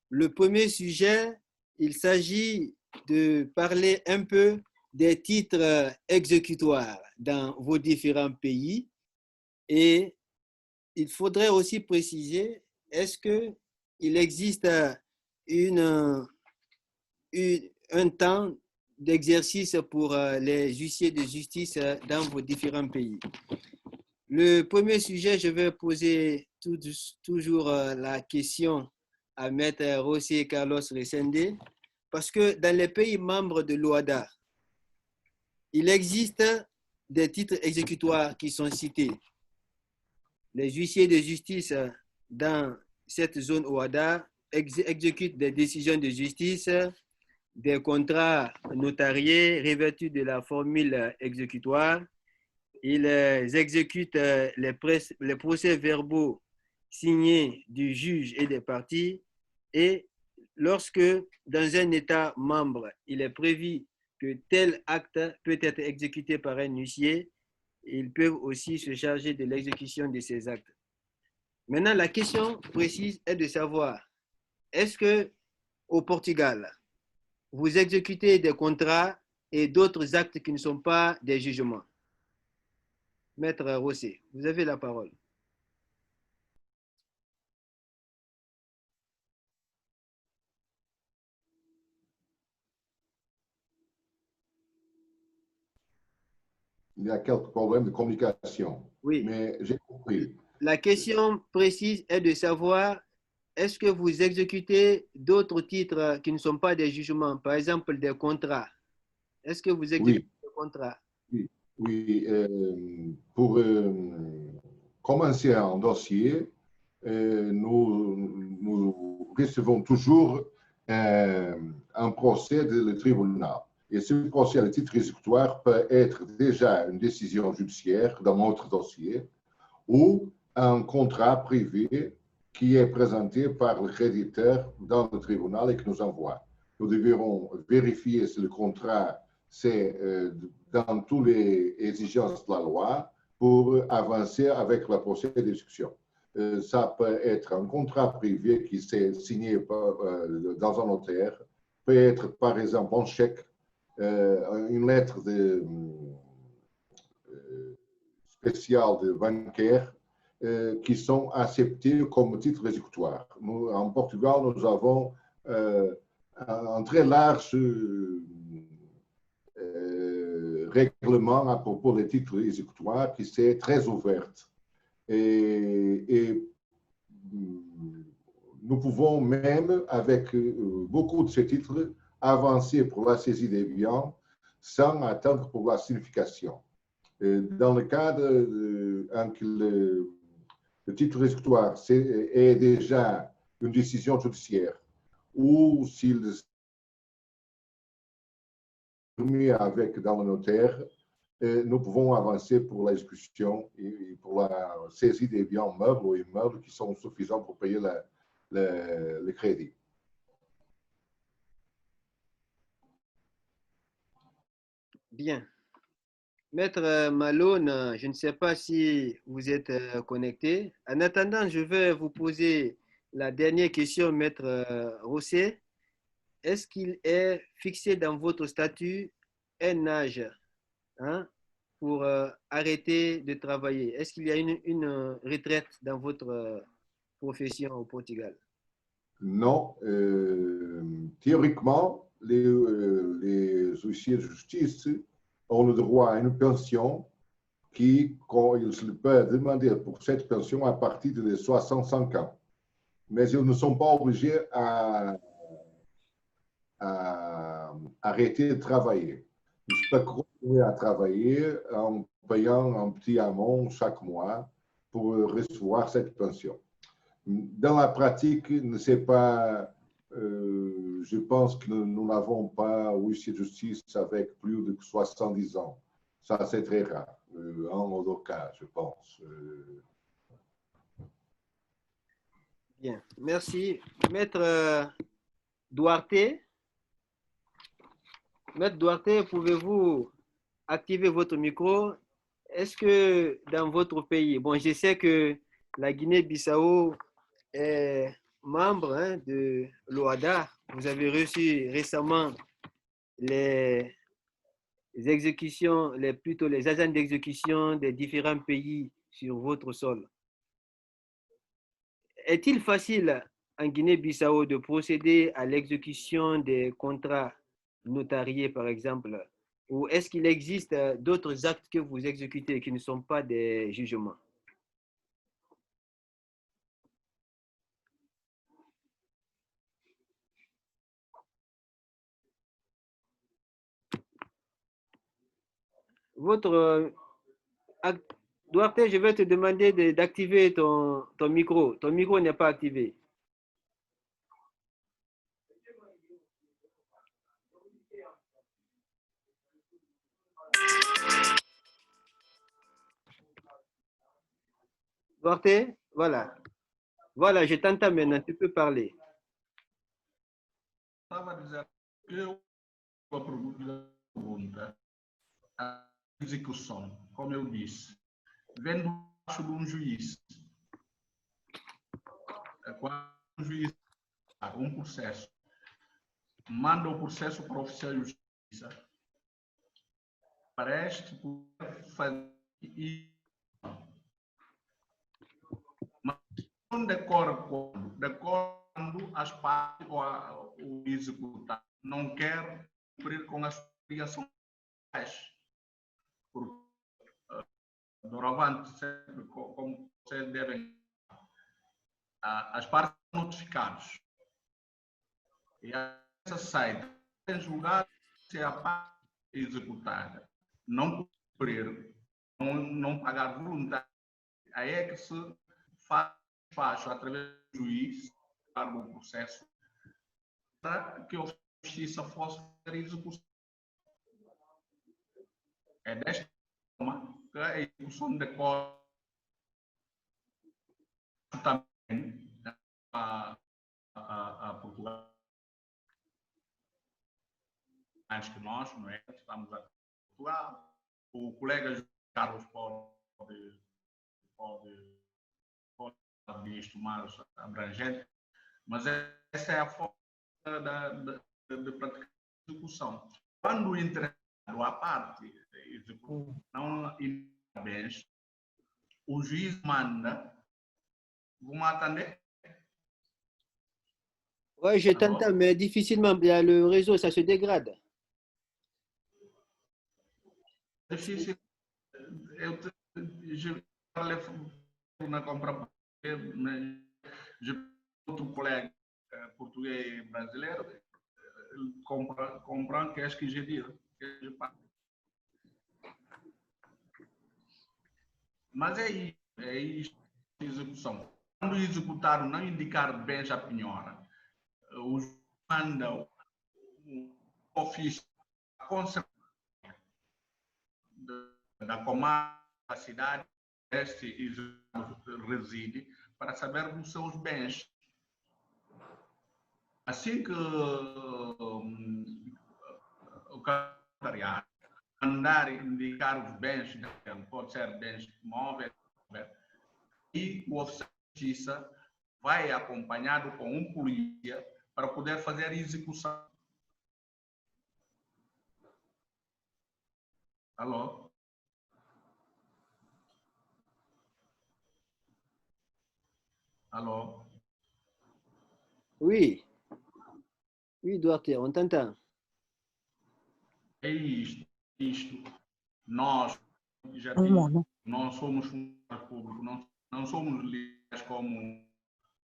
A: Le premier sujet, il s'agit de parler un peu des titres exécutoires dans vos différents pays. Et il faudrait aussi préciser, est-ce qu'il existe un temps d'exercice pour les huissiers de justice dans vos différents pays? Le premier sujet, je vais poser toujours la question à Maître José Carlos Resende, parce que dans les pays membres de l'OHADA, il existe des titres exécutoires qui sont cités. Les huissiers de justice dans cette zone OHADA exécutent des décisions de justice, des contrats notariés revêtus de la formule exécutoire. Ils exécutent les procès-verbaux signés du juge et des parties. Et lorsque, dans un État membre, il est prévu que tel acte peut être exécuté par un huissier, ils peuvent aussi se charger de l'exécution de ces actes. Maintenant, la question précise est de savoir, est-ce qu'au Portugal, vous exécutez des contrats et d'autres actes qui ne sont pas des jugements? Maître José, vous avez la parole.
C: Il y a quelques problèmes de communication.
A: Oui.
C: Mais j'ai compris.
A: La question précise est de savoir, est-ce que vous exécutez d'autres titres qui ne sont pas des jugements, par exemple des contrats? Est-ce que vous exécutez des contrats?
C: Oui. Pour commencer un dossier, nous recevons toujours un procès du tribunal. Et ce procès à titre exécutoire peut être déjà une décision judiciaire dans notre dossier ou un contrat privé qui est présenté par le créditeur dans le tribunal et que nous envoie. Nous devrons vérifier si le contrat c'est dans toutes les exigences de la loi pour avancer avec le procès d'exécution. Ça peut être un contrat privé qui s'est signé dans un notaire, peut être par exemple un chèque, une lettre spéciale de bancaire qui sont acceptés comme titre exécutoire. Nous, en Portugal, nous avons un très large règlement à propos des titres exécutoires qui s'est très ouverte. Et nous pouvons même, avec beaucoup de ces titres, avancer pour la saisie des biens sans attendre pour la signification. Dans le cadre en que le titre exécutoire est déjà une décision judiciaire ou s'il est mis avec dans le notaire, nous pouvons avancer pour l'exécution et pour la saisie des biens meubles ou immeubles qui sont suffisants pour payer le crédit.
A: Bien. Maître Malone, je ne sais pas si vous êtes connecté. En attendant, je vais vous poser la dernière question, Maître José. Est-ce qu'il est fixé dans votre statut un âge pour arrêter de travailler? Est-ce qu'il y a une retraite dans votre profession au Portugal?
C: Non. Théoriquement, les huissiers de justice ont le droit à une pension ils peuvent demander pour cette pension à partir de 65 ans. Mais ils ne sont pas obligés à arrêter de travailler. Ils peuvent continuer à travailler en payant un petit amont chaque mois pour recevoir cette pension. Dans la pratique, je pense que nous n'avons pas huissier de justice avec plus de 70 ans. Ça, c'est très rare. En autre cas, je pense.
A: Bien, merci. Maître Duarte. Maître Duarte, pouvez-vous activer votre micro est-ce que dans votre pays, bon, je sais que la Guinée-Bissau est membre de l'OHADA. Vous avez reçu récemment les exécutions, plutôt les agents d'exécution des différents pays sur votre sol. Est-il facile en Guinée-Bissau de procéder à l'exécution des contrats notariés, par exemple, ou est-ce qu'il existe d'autres actes que vous exécutez qui ne sont pas des jugements? Votre Duarte, je vais te demander d'activer ton micro. Ton micro n'est pas activé. Duarte, voilà. Voilà, je t'entends maintenant, tu peux parler.
E: Estava a dizer que eu, a pergunta, a execução, como eu disse, vem debaixo de um juiz. Quando um juiz um processo, manda o processo para o oficial de justiça, para este poder fazer isso. Mas não decorre quando as partes ou o executado não quer cumprir com as obrigações. Porque, doravante, sempre, como vocês devem, as partes são notificadas. E essa saída tem julgado se a parte executada não cumprir, não pagar voluntário, aí é que se faz despacho através do juiz, para o processo, para que a justiça possa fazer execução. É desta forma que a execução decorre também a Portugal. Mais que nós, não é? Estamos a Portugal. O colega Carlos pode isto mais abrangente, mas essa é a forma de praticar a execução. Quando o interessado à parte não bens, o juiz manda, vous m'entendez?
A: Oui, je t'entends, mais difficilement. Le réseau, ça se dégrade.
E: Difícil. Je na compra, outro colega português brasileiro comprando que é que je dis. Mas é isso, execução. Quando o executado não indicar bens à penhora, o juiz manda um ofício à conservação da comanda da cidade este executado reside para saber dos seus bens. Assim que o secretariado mandar indicar os bens, pode ser bens móveis, e o oficial de justiça vai acompanhado com um polícia para poder fazer a execução. Alô? Alô?
A: Oui. Oui, Duarte, on t'entend.
E: É isto. Nós, já digo, não somos funcionários públicos, não somos líderes como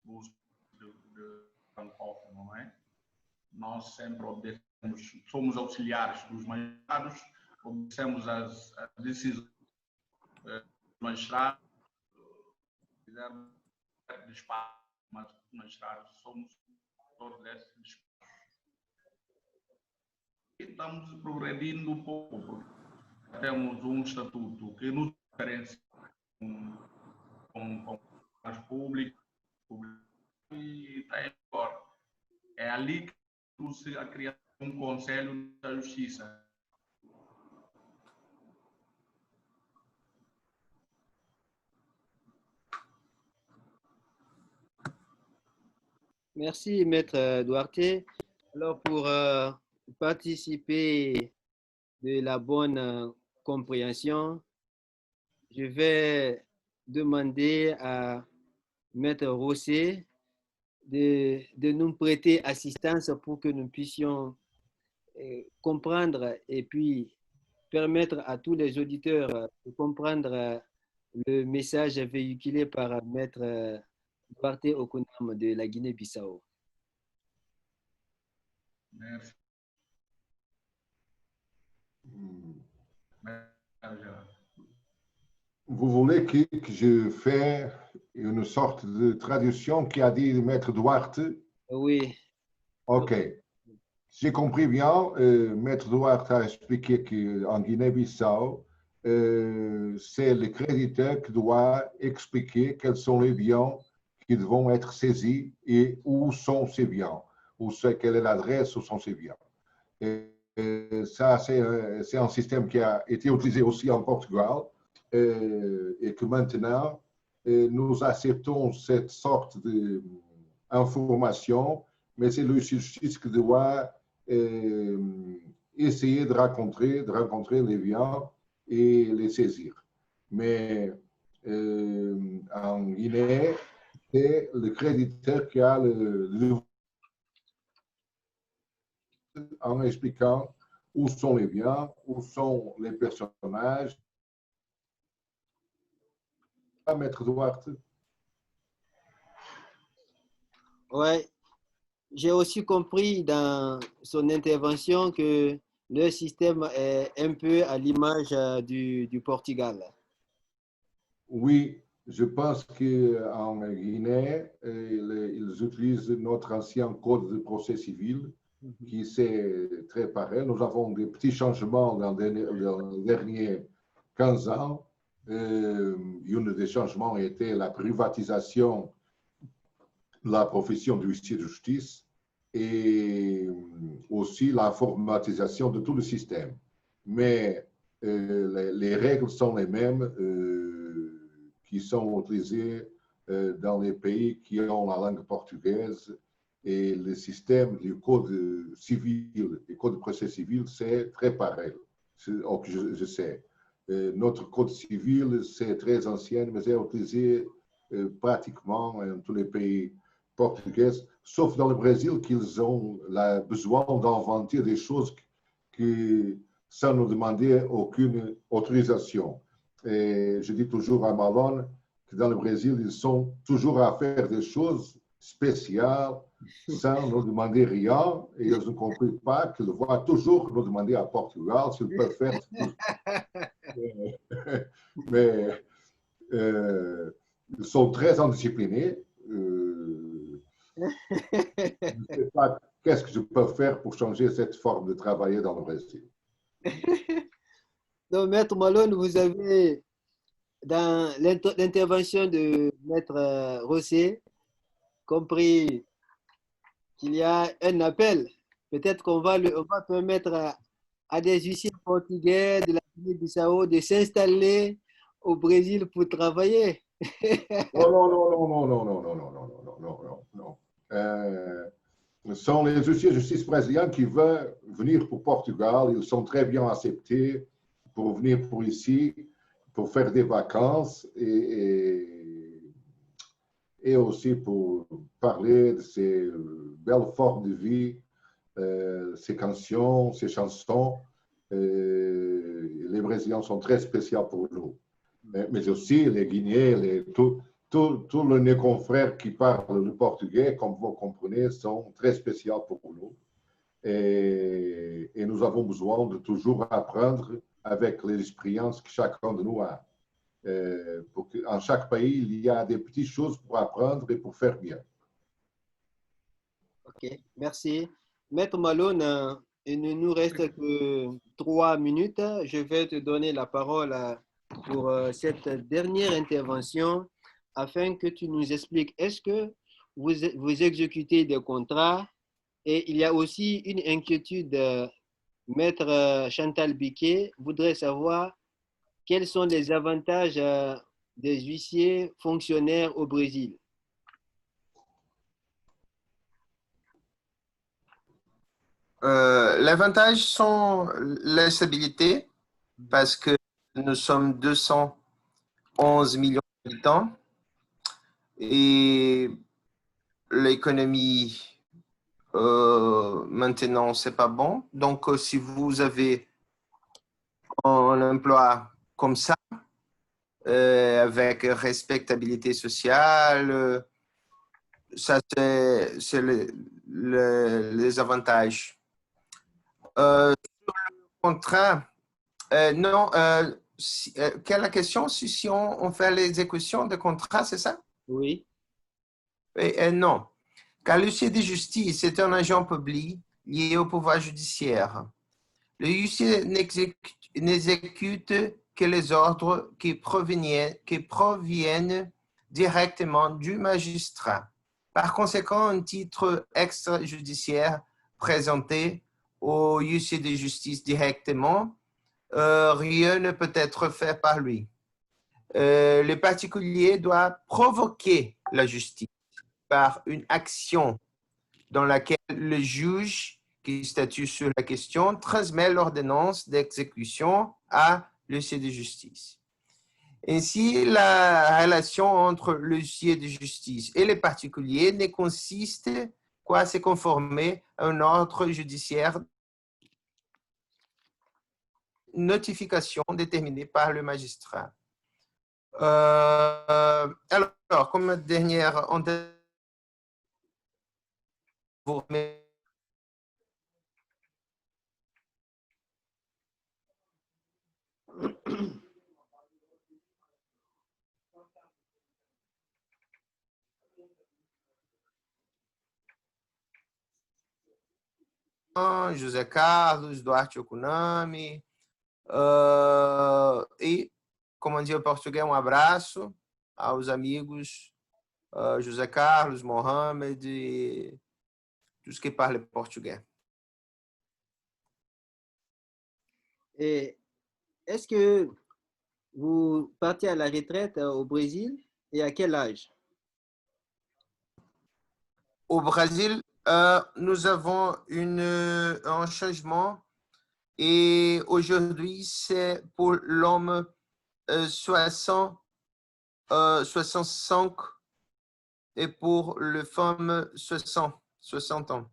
E: os de Francófono, não é? Nós sempre obedecemos, somos auxiliares dos magistrados, obedecemos as decisões dos magistrados, fizermos despacho, mas os magistrados somos todos desses despachos. E estamos progredindo um pouco, porque temos um estatuto que nos diferencia com as públicas e está em vigor. É ali que trouxe a criação de um Conselho da Justiça.
A: Merci, Maître Duarte. Alors, pour participer de la bonne compréhension, je vais demander à Maître Rosset de nous prêter assistance pour que nous puissions comprendre et puis permettre à tous les auditeurs de comprendre le message véhiculé par Maître Duarte Okonam de la Guinée-Bissau.
E: Merci.
C: Vous voulez que je fasse une sorte de traduction qui a dit Maître Duarte?
A: Oui.
C: OK. J'ai compris bien. Maître Duarte a expliqué qu'en Guinée-Bissau, c'est le créditeur qui doit expliquer quels sont les biens qui devront être saisis et où sont ces biens, quelle est l'adresse où sont ces biens. Et ça, c'est un système qui a été utilisé aussi en Portugal et que maintenant, nous acceptons cette sorte d'information, mais c'est le justice qui doit essayer de rencontrer les biens et les saisir. Mais en Guinée, c'est le créditeur qui a le en expliquant où sont les biens, où sont les personnages. Maître Duarte.
A: Ouais. J'ai aussi compris dans son intervention que le système est un peu à l'image du Portugal.
C: Oui, je pense qu'en Guinée, ils utilisent notre ancien code de procès civil, qui c'est très pareil. Nous avons des petits changements dans les derniers 15 ans. Un des changements était la privatisation de la profession d'huissier de justice et aussi la formatisation de tout le système. Mais les règles sont les mêmes qui sont utilisées dans les pays qui ont la langue portugaise, et le système du code civil et code de procès civil, c'est très pareil. Je sais. Notre code civil, c'est très ancien, mais c'est utilisé pratiquement dans tous les pays portugais, sauf dans le Brésil, qu'ils ont besoin d'inventer des choses qui, sans nous demander aucune autorisation. Et je dis toujours à Malone que dans le Brésil, ils sont toujours à faire des choses spéciales sans nous demander rien, et ils ne comprennent pas qu'ils doivent toujours nous demander à Portugal s'ils peuvent faire tout. Mais ils sont très indisciplinés. Je ne sais pas qu'est-ce que je peux faire pour changer cette forme de travailler dans le Brésil.
A: Donc, Maître Malone, vous avez, dans l'intervention de Maître Rosset, compris qu'il y a un appel. Peut-être qu'on va permettre à des huissiers portugais de la Guinée-Bissau de s'installer au Brésil pour travailler.
C: Non, non, non, non, non, non, non, non, non, non, non, non, non. Ce sont les huissiers de justice brésiliens qui veulent venir pour Portugal. Ils sont très bien acceptés pour venir pour ici, pour faire des vacances et aussi pour parler de ces belles formes de vie, ces cantions, ces chansons. Les Brésiliens sont très spéciaux pour nous. Mais aussi les Guinéens, tous les confrères qui parlent le portugais, comme vous comprenez, sont très spéciaux pour nous. Et nous avons besoin de toujours apprendre avec les expériences que chacun de nous a. En chaque pays, il y a des petites choses pour apprendre et pour faire bien.
A: OK, merci. Maître Malone, il ne nous reste que 3 minutes. Je vais te donner la parole pour cette dernière intervention afin que tu nous expliques, est-ce que vous exécutez des contrats? Et il y a aussi une inquiétude. Maître Chantal Biquet voudrait savoir quels sont les avantages des huissiers fonctionnaires au Brésil.
D: L'avantage sont la stabilité, parce que nous sommes 211 millions d'habitants et l'économie maintenant, c'est pas bon. Donc, si vous avez un emploi comme ça, avec respectabilité sociale, ça c'est les avantages. Sur le contrat, non, quelle est la question? Si on fait l'exécution de contrat, c'est ça?
A: Oui.
D: Non. Car l'huissier de justice est un agent public lié au pouvoir judiciaire. Le huissier n'exécute que les ordres qui proviennent directement du magistrat. Par conséquent, un titre extrajudiciaire présenté au huissier de justice directement, rien ne peut être fait par lui. Le particulier doit provoquer la justice par une action dans laquelle le juge qui statue sur la question transmet l'ordonnance d'exécution à l'huissier de justice. Ainsi, la relation entre l'huissier de justice et les particuliers ne consiste qu'à se conformer à un ordre judiciaire, notification déterminée par le magistrat. Alors, comme dernière vous remercie. José Carlos, Duarte Okunami, e, como diz em português, abraço aos amigos José Carlos, Mohamed e tous que parlent portugais.
A: Et est-ce que vous partez à la retraite au Brésil et à quel âge?
D: Au Brésil, nous avons un changement et aujourd'hui, c'est pour l'homme 65 et pour les femmes 60 ans.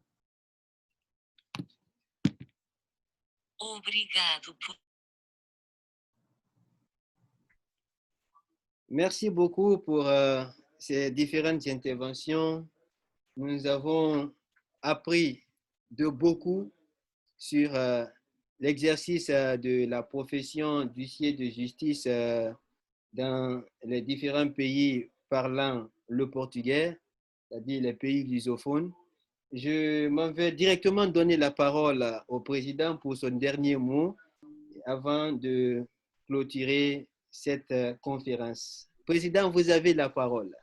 A: Merci beaucoup pour ces différentes interventions. Nous avons appris de beaucoup sur l'exercice de la profession d'huissier de justice dans les différents pays parlant le portugais, c'est-à-dire les pays lusophones. Je m'en vais directement donner la parole au président pour son dernier mot avant de clôturer cette conférence. Président, vous avez la parole.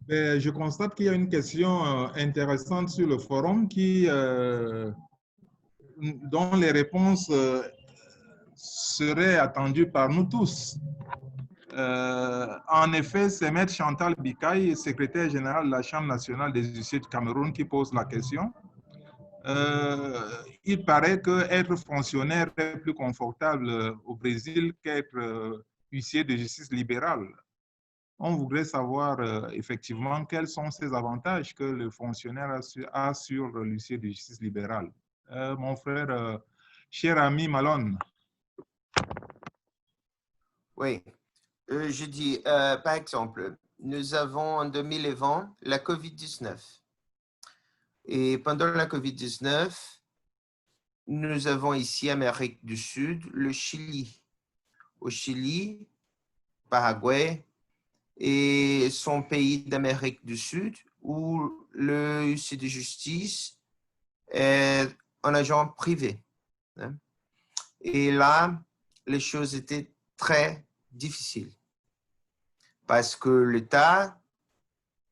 B: Je constate qu'il y a une question intéressante sur le forum dont les réponses seraient attendues par nous tous. En effet, c'est Maître Chantal Bikaï, secrétaire général de la Chambre nationale des huissiers du Cameroun, qui pose la question. Il paraît qu'être fonctionnaire est plus confortable au Brésil qu'être huissier de justice libérale. On voudrait savoir effectivement quels sont ces avantages que le fonctionnaire a sur l'huissier de justice libérale. Mon frère, cher ami Malone.
D: Oui, je dis, par exemple, nous avons en 2020 la COVID-19. Et pendant la COVID-19, nous avons ici, Amérique du Sud, le Chili. Au Chili, Paraguay et son pays d'Amérique du Sud, où le huissier de justice est un agent privé. Et là, les choses étaient très difficiles parce que l'État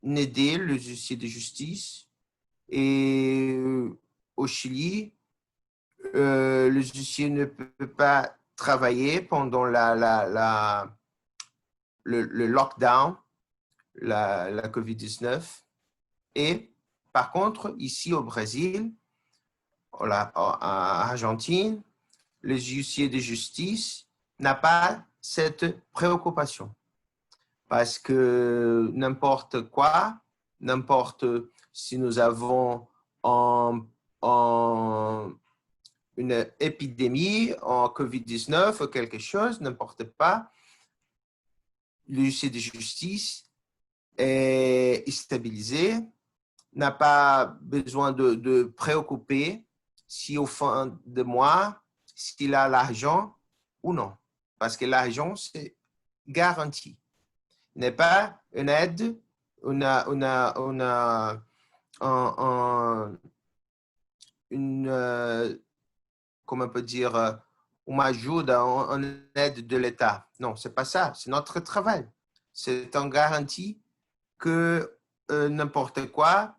D: n'aidait le huissier de justice et au Chili, le huissier ne peut pas travailler pendant le lockdown, la COVID-19. Et par contre, ici au Brésil, à Argentine, les huissiers de justice n'ont pas cette préoccupation. Parce que n'importe quoi, n'importe si nous avons une épidémie en COVID-19 ou quelque chose, n'importe pas, l'huissier de justice est stabilisé, n'a pas besoin de préoccuper si au fin de mois, s'il a l'argent ou non. Parce que l'argent, c'est garanti. N'est pas une aide, comment on peut dire, une aide, une aide de l'État. Non, c'est pas ça. C'est notre travail. C'est une garantie que n'importe quoi,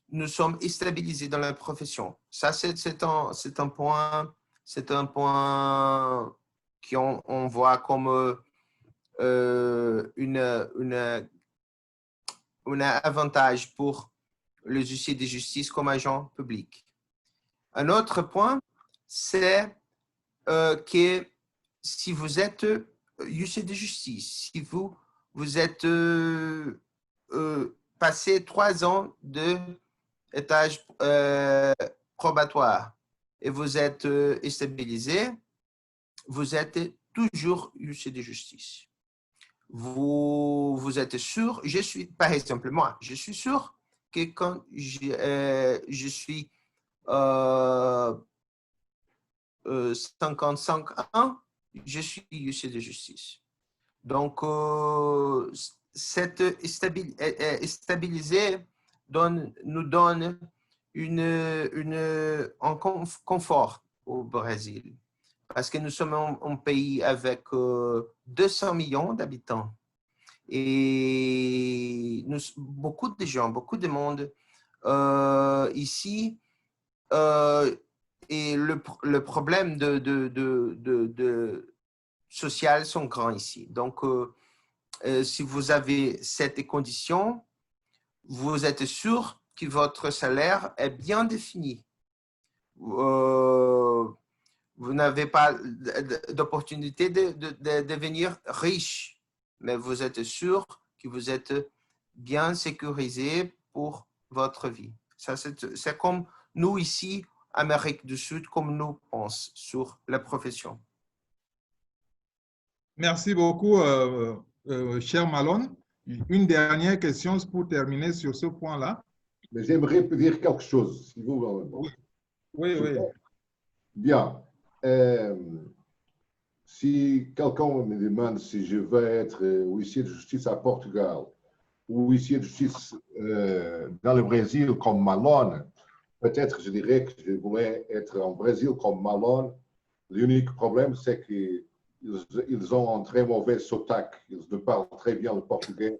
D: nous sommes stabilisés dans la profession. Ça, c'est un point qu'on voit comme un avantage pour les huissiers de justice comme agents publics. Un autre point, c'est que si vous êtes huissier de justice, si vous êtes passé 3 ans de étage probatoire et vous êtes stabilisé, vous êtes toujours huissier de justice. Vous êtes sûr, par exemple, moi, je suis sûr que quand je suis 55 ans, je suis huissier de justice. Donc, cette stabilisé nous donne un confort au Brésil. Parce que nous sommes un pays avec 200 millions d'habitants. Et beaucoup de gens, beaucoup de monde ici. Et le problème de social sont grands ici. Donc, si vous avez cette condition, vous êtes sûr que votre salaire est bien défini. Vous n'avez pas d'opportunité de devenir riche, mais vous êtes sûr que vous êtes bien sécurisé pour votre vie. Ça, c'est comme nous ici, Amérique du Sud, comme nous pensons sur la profession.
B: Merci beaucoup, cher Malone. Une dernière question pour terminer sur ce point-là.
C: Mais j'aimerais dire quelque chose, si vous voulez.
B: Oui.
C: Bien. Si quelqu'un me demande si je veux être huissier de justice à Portugal ou huissier de justice dans le Brésil comme Malone, peut-être je dirais que je voulais être en Brésil comme Malone. L'unique problème, c'est qu'ils ont un très mauvais sotaque. Ils ne parlent très bien le portugais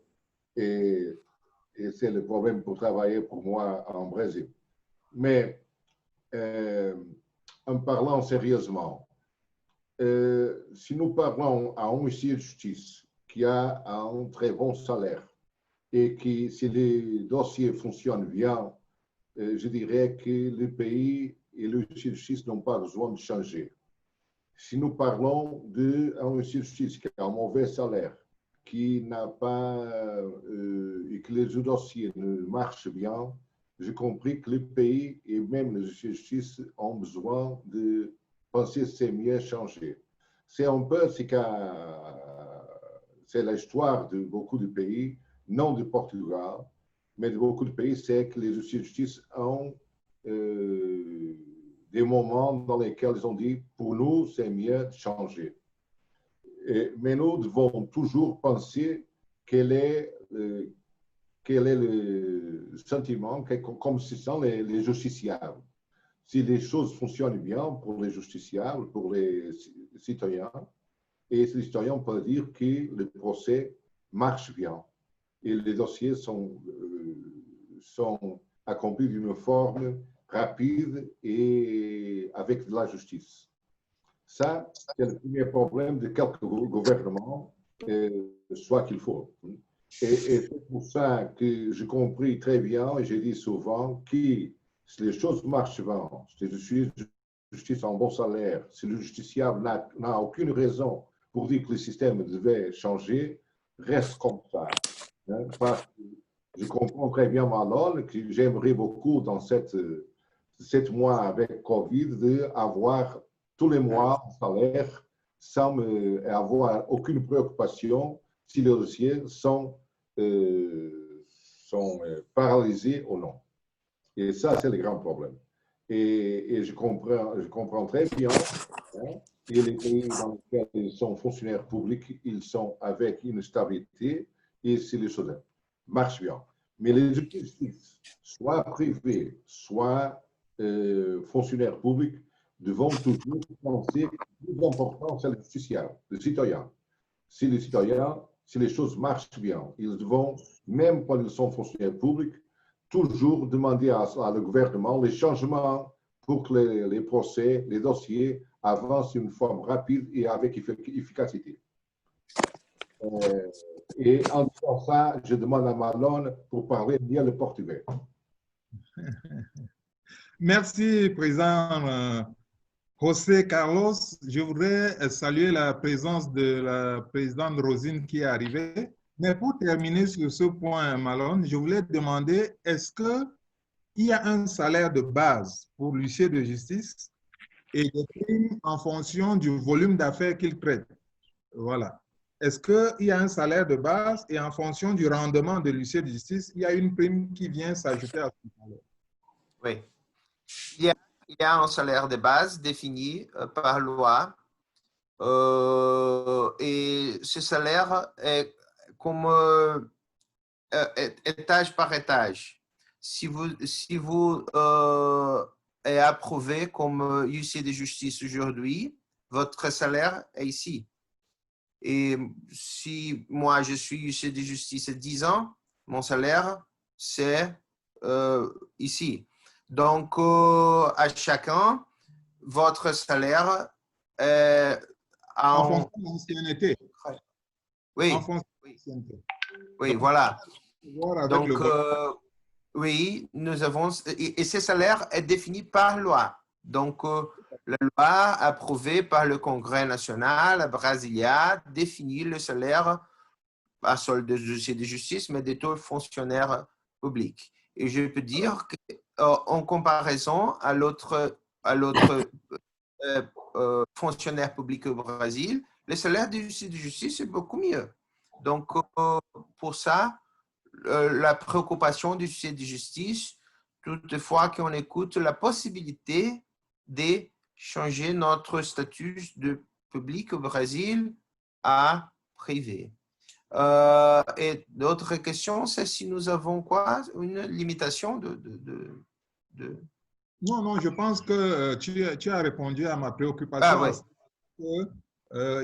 C: et c'est le problème pour travailler pour moi en Brésil. Mais en parlant sérieusement, si nous parlons à un huissier de justice qui a un très bon salaire et qui, si les dossiers fonctionnent bien, je dirais que le pays et le huissier de justice n'ont pas besoin de changer. Si nous parlons d'un huissier de justice qui a un mauvais salaire, qui n'a pas, et que les dossiers ne marchent bien, j'ai compris que le pays et même les huissiers de justice ont besoin de penser que c'est mieux changer. C'est un peu c'est l'histoire de beaucoup de pays, non du Portugal, mais de beaucoup de pays, c'est que les huissiers de justice ont des moments dans lesquels ils ont dit, pour nous, c'est mieux de changer. Mais nous devons toujours penser quel est le sentiment, comme ce sont les justiciables. Si les choses fonctionnent bien pour les justiciables, pour les citoyens, et les citoyens peuvent dire que le procès marche bien et les dossiers sont accomplis d'une forme rapide et avec de la justice. Ça, c'est le premier problème de quelques gouvernements, soit qu'il faut. Et c'est pour ça que j'ai compris très bien, et j'ai dit souvent, que si les choses marchent bien, si la justice a un bon salaire, si le justiciable n'a aucune raison pour dire que le système devait changer, reste comme ça. Hein, parce que je comprends très bien Malone, que j'aimerais beaucoup dans 7 mois avec Covid d'avoir tous les mois un salaire sans avoir aucune préoccupation si les dossiers sont paralysés ou non. Et ça, c'est le grand problème. Et je comprends très bien. Hein, et les pays dans lesquels ils sont fonctionnaires publics, ils sont avec une stabilité et si les choses marchent bien. Mais les justices, soit privés, soit fonctionnaires publics, devront toujours penser que le plus important, c'est le justiciable, le citoyen. Si les citoyens, si les choses marchent bien, ils devront, même quand ils sont fonctionnaires publics, toujours demander à le gouvernement les changements pour que les procès, les dossiers avancent d'une forme rapide et avec efficacité. Et en disant ça, je demande à Malone pour parler bien le portugais.
B: Merci, Président José Carlos. Je voudrais saluer la présence de la présidente Rosine qui est arrivée. Mais pour terminer sur ce point, Malone, je voulais demander, est-ce qu'il y a un salaire de base pour l'huissier de justice et des primes en fonction du volume d'affaires qu'il traite? Voilà. Est-ce qu'il y a un salaire de base et en fonction du rendement de l'huissier de justice, il y a une prime qui vient s'ajouter à ce salaire?
D: Oui. Il y a un salaire de base défini par loi et ce salaire est comme étage par étage. Si vous êtes approuvé comme huissier de justice aujourd'hui, votre salaire est ici. Et si moi je suis huissier de justice 10 ans, mon salaire c'est ici. Donc, à chacun, votre salaire est
B: en fonction de l'ancienneté.
D: Oui.
B: En fonction de l'ancienneté.
D: Oui, voilà.
B: Donc,
D: oui, nous avons, et ce salaire est défini par loi. Donc, la loi approuvée par le Congrès national à Brasilia définit le salaire, pas seulement des huissiers de justice, mais des fonctionnaires publics. Et je peux dire qu'en comparaison à l'autre fonctionnaire public au Brésil, le salaire du huissier de justice est beaucoup mieux. Donc, pour ça, la préoccupation du huissier de justice, toutefois qu'on écoute la possibilité de changer notre statut de public au Brésil à privé. Et d'autres questions, c'est si nous avons quoi? Une limitation
B: Non, non, je pense que tu as répondu à ma préoccupation.
D: Ah, oui.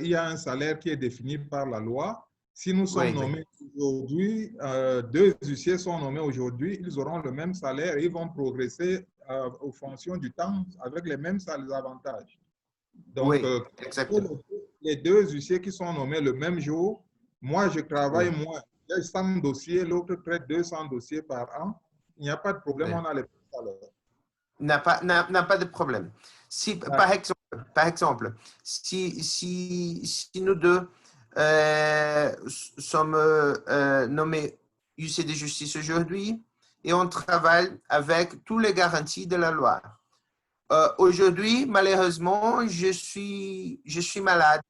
B: Il y a un salaire qui est défini par la loi. Si nous sommes nommés aujourd'hui, 2 huissiers sont nommés aujourd'hui, ils auront le même salaire et ils vont progresser en fonction du temps avec les mêmes avantages. Donc,
D: exactement.
B: Les 2 huissiers qui sont nommés le même jour, moi, je travaille moins. J'ai 100 dossiers, l'autre traite 200 dossiers par an. Il n'y a pas de problème, on a les mêmes salaires.
D: N'a pas de problème. Si, par exemple, si nous deux sommes nommés huissiers de justice aujourd'hui et on travaille avec toutes les garanties de la loi. Aujourd'hui, malheureusement, je suis malade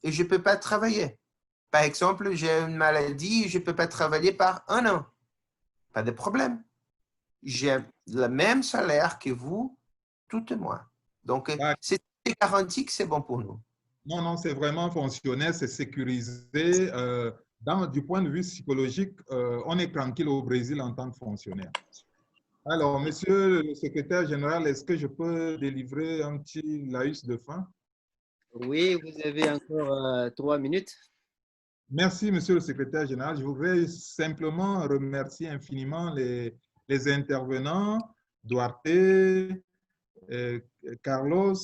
D: et je ne peux pas travailler. Par exemple, j'ai une maladie et je ne peux pas travailler par 1 an. Pas de problème. J'ai le même salaire que vous, tout et moi. Donc, c'est garanti que c'est bon pour nous.
B: Non, non, c'est vraiment fonctionnel, c'est sécurisé. Du point de vue psychologique, on est tranquille au Brésil en tant que fonctionnaire. Alors, monsieur le secrétaire général, est-ce que je peux délivrer un petit laïus de fin?
A: Oui, vous avez encore 3 minutes.
B: Merci, monsieur le secrétaire général. Je voudrais simplement remercier infiniment les intervenants, Duarte, Carlos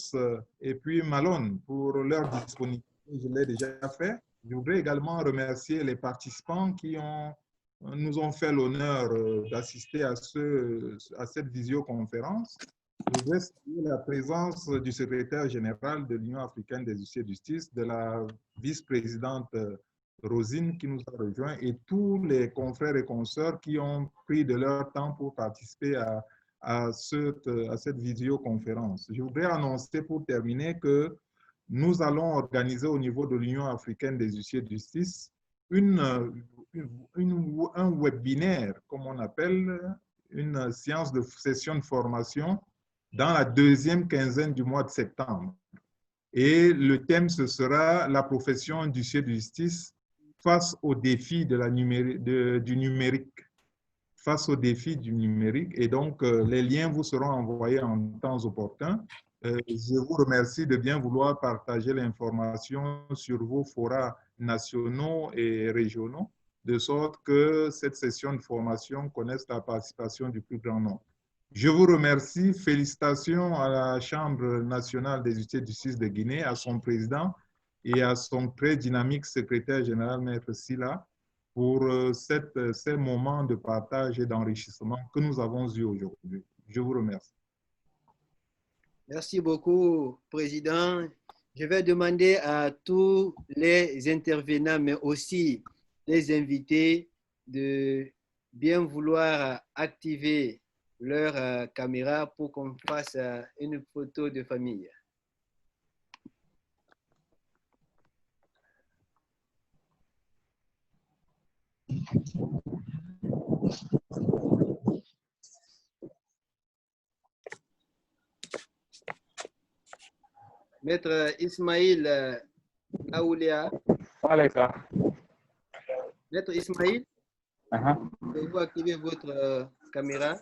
B: et puis Malone pour leur disponibilité. Je l'ai déjà fait. Je voudrais également remercier les participants qui ont nous ont fait l'honneur d'assister à cette visioconférence. Je voudrais saluer la présence du secrétaire général de l'Union africaine des huissiers de justice, de la vice-présidente Rosine qui nous a rejoints et tous les confrères et consoeurs qui ont pris de leur temps pour participer à cette visioconférence. Je voudrais annoncer pour terminer que nous allons organiser au niveau de l'Union africaine des huissiers de justice un webinaire, comme on appelle, une session de formation dans la deuxième quinzaine du mois de septembre. Et le thème, ce sera la profession d'huissier de justice face aux défis du numérique. Face aux défis du numérique. Et donc, les liens vous seront envoyés en temps opportun. Je vous remercie de bien vouloir partager l'information sur vos forats nationaux et régionaux, de sorte que cette session de formation connaisse la participation du plus grand nombre. Je vous remercie. Félicitations à la Chambre nationale des huissiers de justice de Guinée, à son président et à son très dynamique secrétaire général, Maître Silla, pour ces moments de partage et d'enrichissement que nous avons eus aujourd'hui. Je vous remercie.
A: Merci beaucoup, Président. Je vais demander à tous les intervenants, mais aussi les invités, de bien vouloir activer leur caméra pour qu'on fasse une photo de famille. Maître Ismaïl Aoulia. Maître Ismaïl, pouvez-vous activer votre caméra?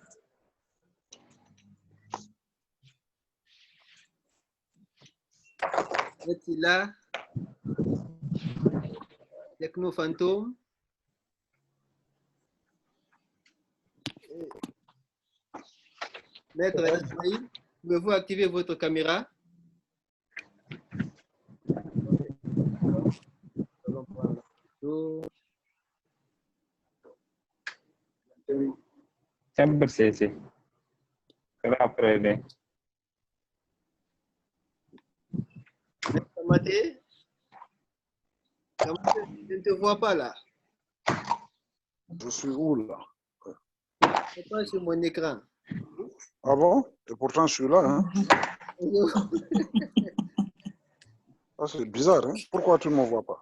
A: Maître Silla, Techno Fantôme. Maître Ismaïl, pouvez-vous activer votre caméra? Maté, je ne te vois pas là.
F: Je suis où là?
A: Je suis pas sur mon écran.
F: Ah bon? Et pourtant je suis là. Hein? Ah, c'est bizarre. Hein? Pourquoi tu ne me vois pas?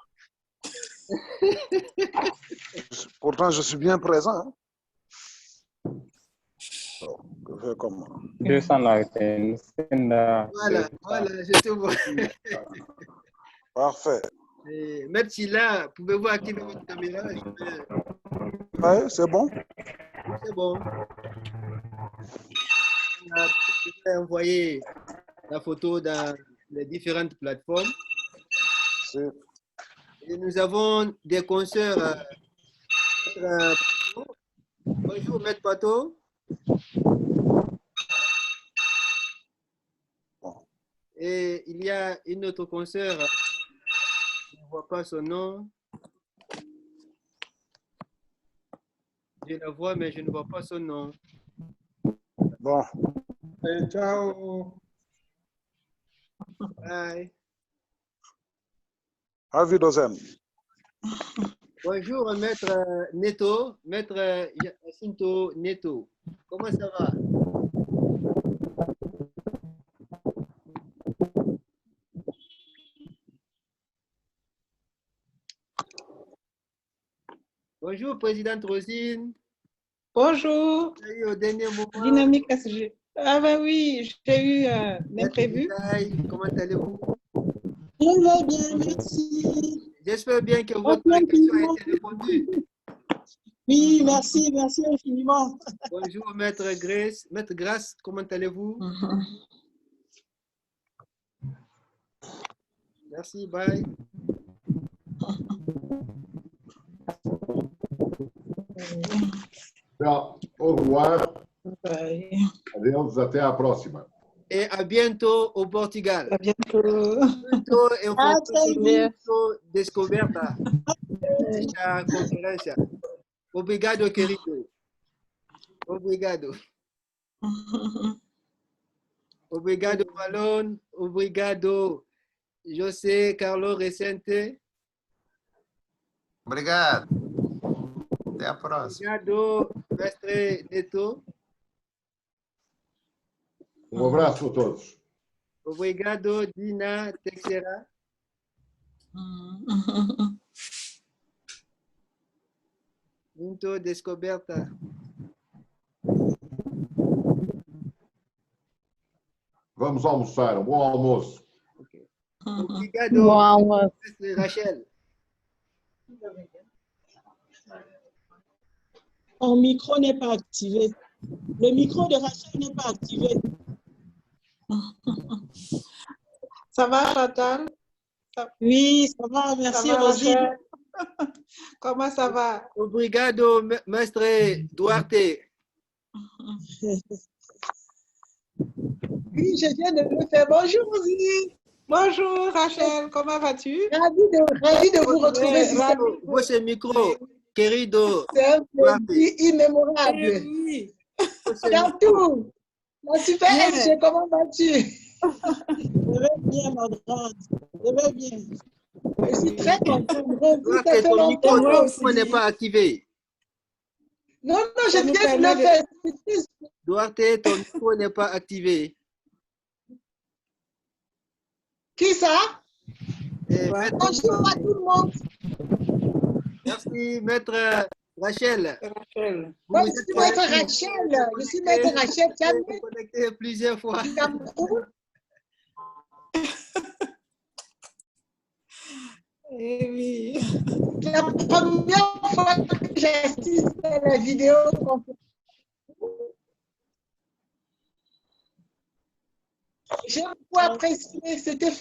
F: Pourtant je suis bien présent. Hein? Oh, je fais comment?
A: Voilà, je te vois.
F: Parfait.
A: Maître Silla, pouvez-vous activer votre caméra?
F: Ouais, c'est bon?
A: C'est bon. Je vais envoyer la photo dans les différentes plateformes. Et nous avons des consoeurs. Bonjour, Maître Pato. Et il y a une autre consoeur, je ne vois pas son nom. Je la vois, mais je ne vois pas son nom.
F: Bon.
B: Hey, ciao.
A: Bye.
F: Avis Dozem.
A: Bonjour, Maître Neto, Maître Jacinto Neto. Comment ça va? Bonjour, Présidente Rosine.
G: Bonjour.
A: Au dernier moment.
G: Dynamique SG. Ah ben oui, j'ai eu l'imprévu.
A: Comment allez-vous?
G: Je vais bien, merci.
A: J'espère bien que votre question a été répondue.
G: Oui, merci, merci infiniment.
A: Bonjour, Maître Grace. Maître Grace, comment allez-vous? Merci, bye.
C: Então, au revoir.
G: Bye.
C: Adeus, até a próxima.
A: Et à bientôt au Portugal.
G: À bientôt.
A: Bientôt en
G: À très bien.
A: Descoberta. La conferencia. Obrigado, querido. Obrigado. Obrigado, Valon. Obrigado, José Carlos Recente.
D: Obrigado. Até a próxima.
A: Obrigado, Mestre Neto.
C: abraço a todos.
A: Obrigado, Dina Teixeira. Muito descoberta.
C: Vamos almoçar. Um bom almoço.
A: Obrigado,
G: Wow.
A: Mestre Rachel.
G: Ton micro n'est pas activé. Le micro de Rachel n'est pas activé.
H: Ça va, Chantal?
G: Oui, ça va, merci Rosine.
H: Rachel? Comment ça va?
A: Obrigado, Mestre Duarte.
G: Oui, je viens de le faire. Bonjour Rosine.
H: Bonjour, Rachel. Comment vas-tu?
G: Ravi de vous retrouver sur cette
A: Voce micro, querido.
G: C'est un plaisir immémorable.
H: Oui.
G: Tantou, mon super
H: Bien.
G: SG, comment vas-tu? Je vais bien, ma grande. Je vais bien. Je suis très contente.
A: Duarte,
G: Ça fait
A: ton
G: longtemps.
A: micro n'est pas activé.
G: Non, je
H: Ça nous
G: viens de
H: permet
G: le
H: de-
G: faire.
A: Duarte, ton micro n'est pas activé.
G: Qui ça?
A: Et
H: Ouais.
A: maître-
G: Bonjour à tout le monde.
A: merci, Maître Rachel.
H: Rachel.
G: Moi,
A: Vous
G: je suis
A: êtes
G: Maître
A: connecté-
G: Rachel. Je suis Maître Rachel. Tu as
A: vous êtes connecté plusieurs fois.
G: vu Cameroun?
H: Eh oui.
G: La première fois que j'assiste à la vidéo, j'ai beaucoup apprécié. C'était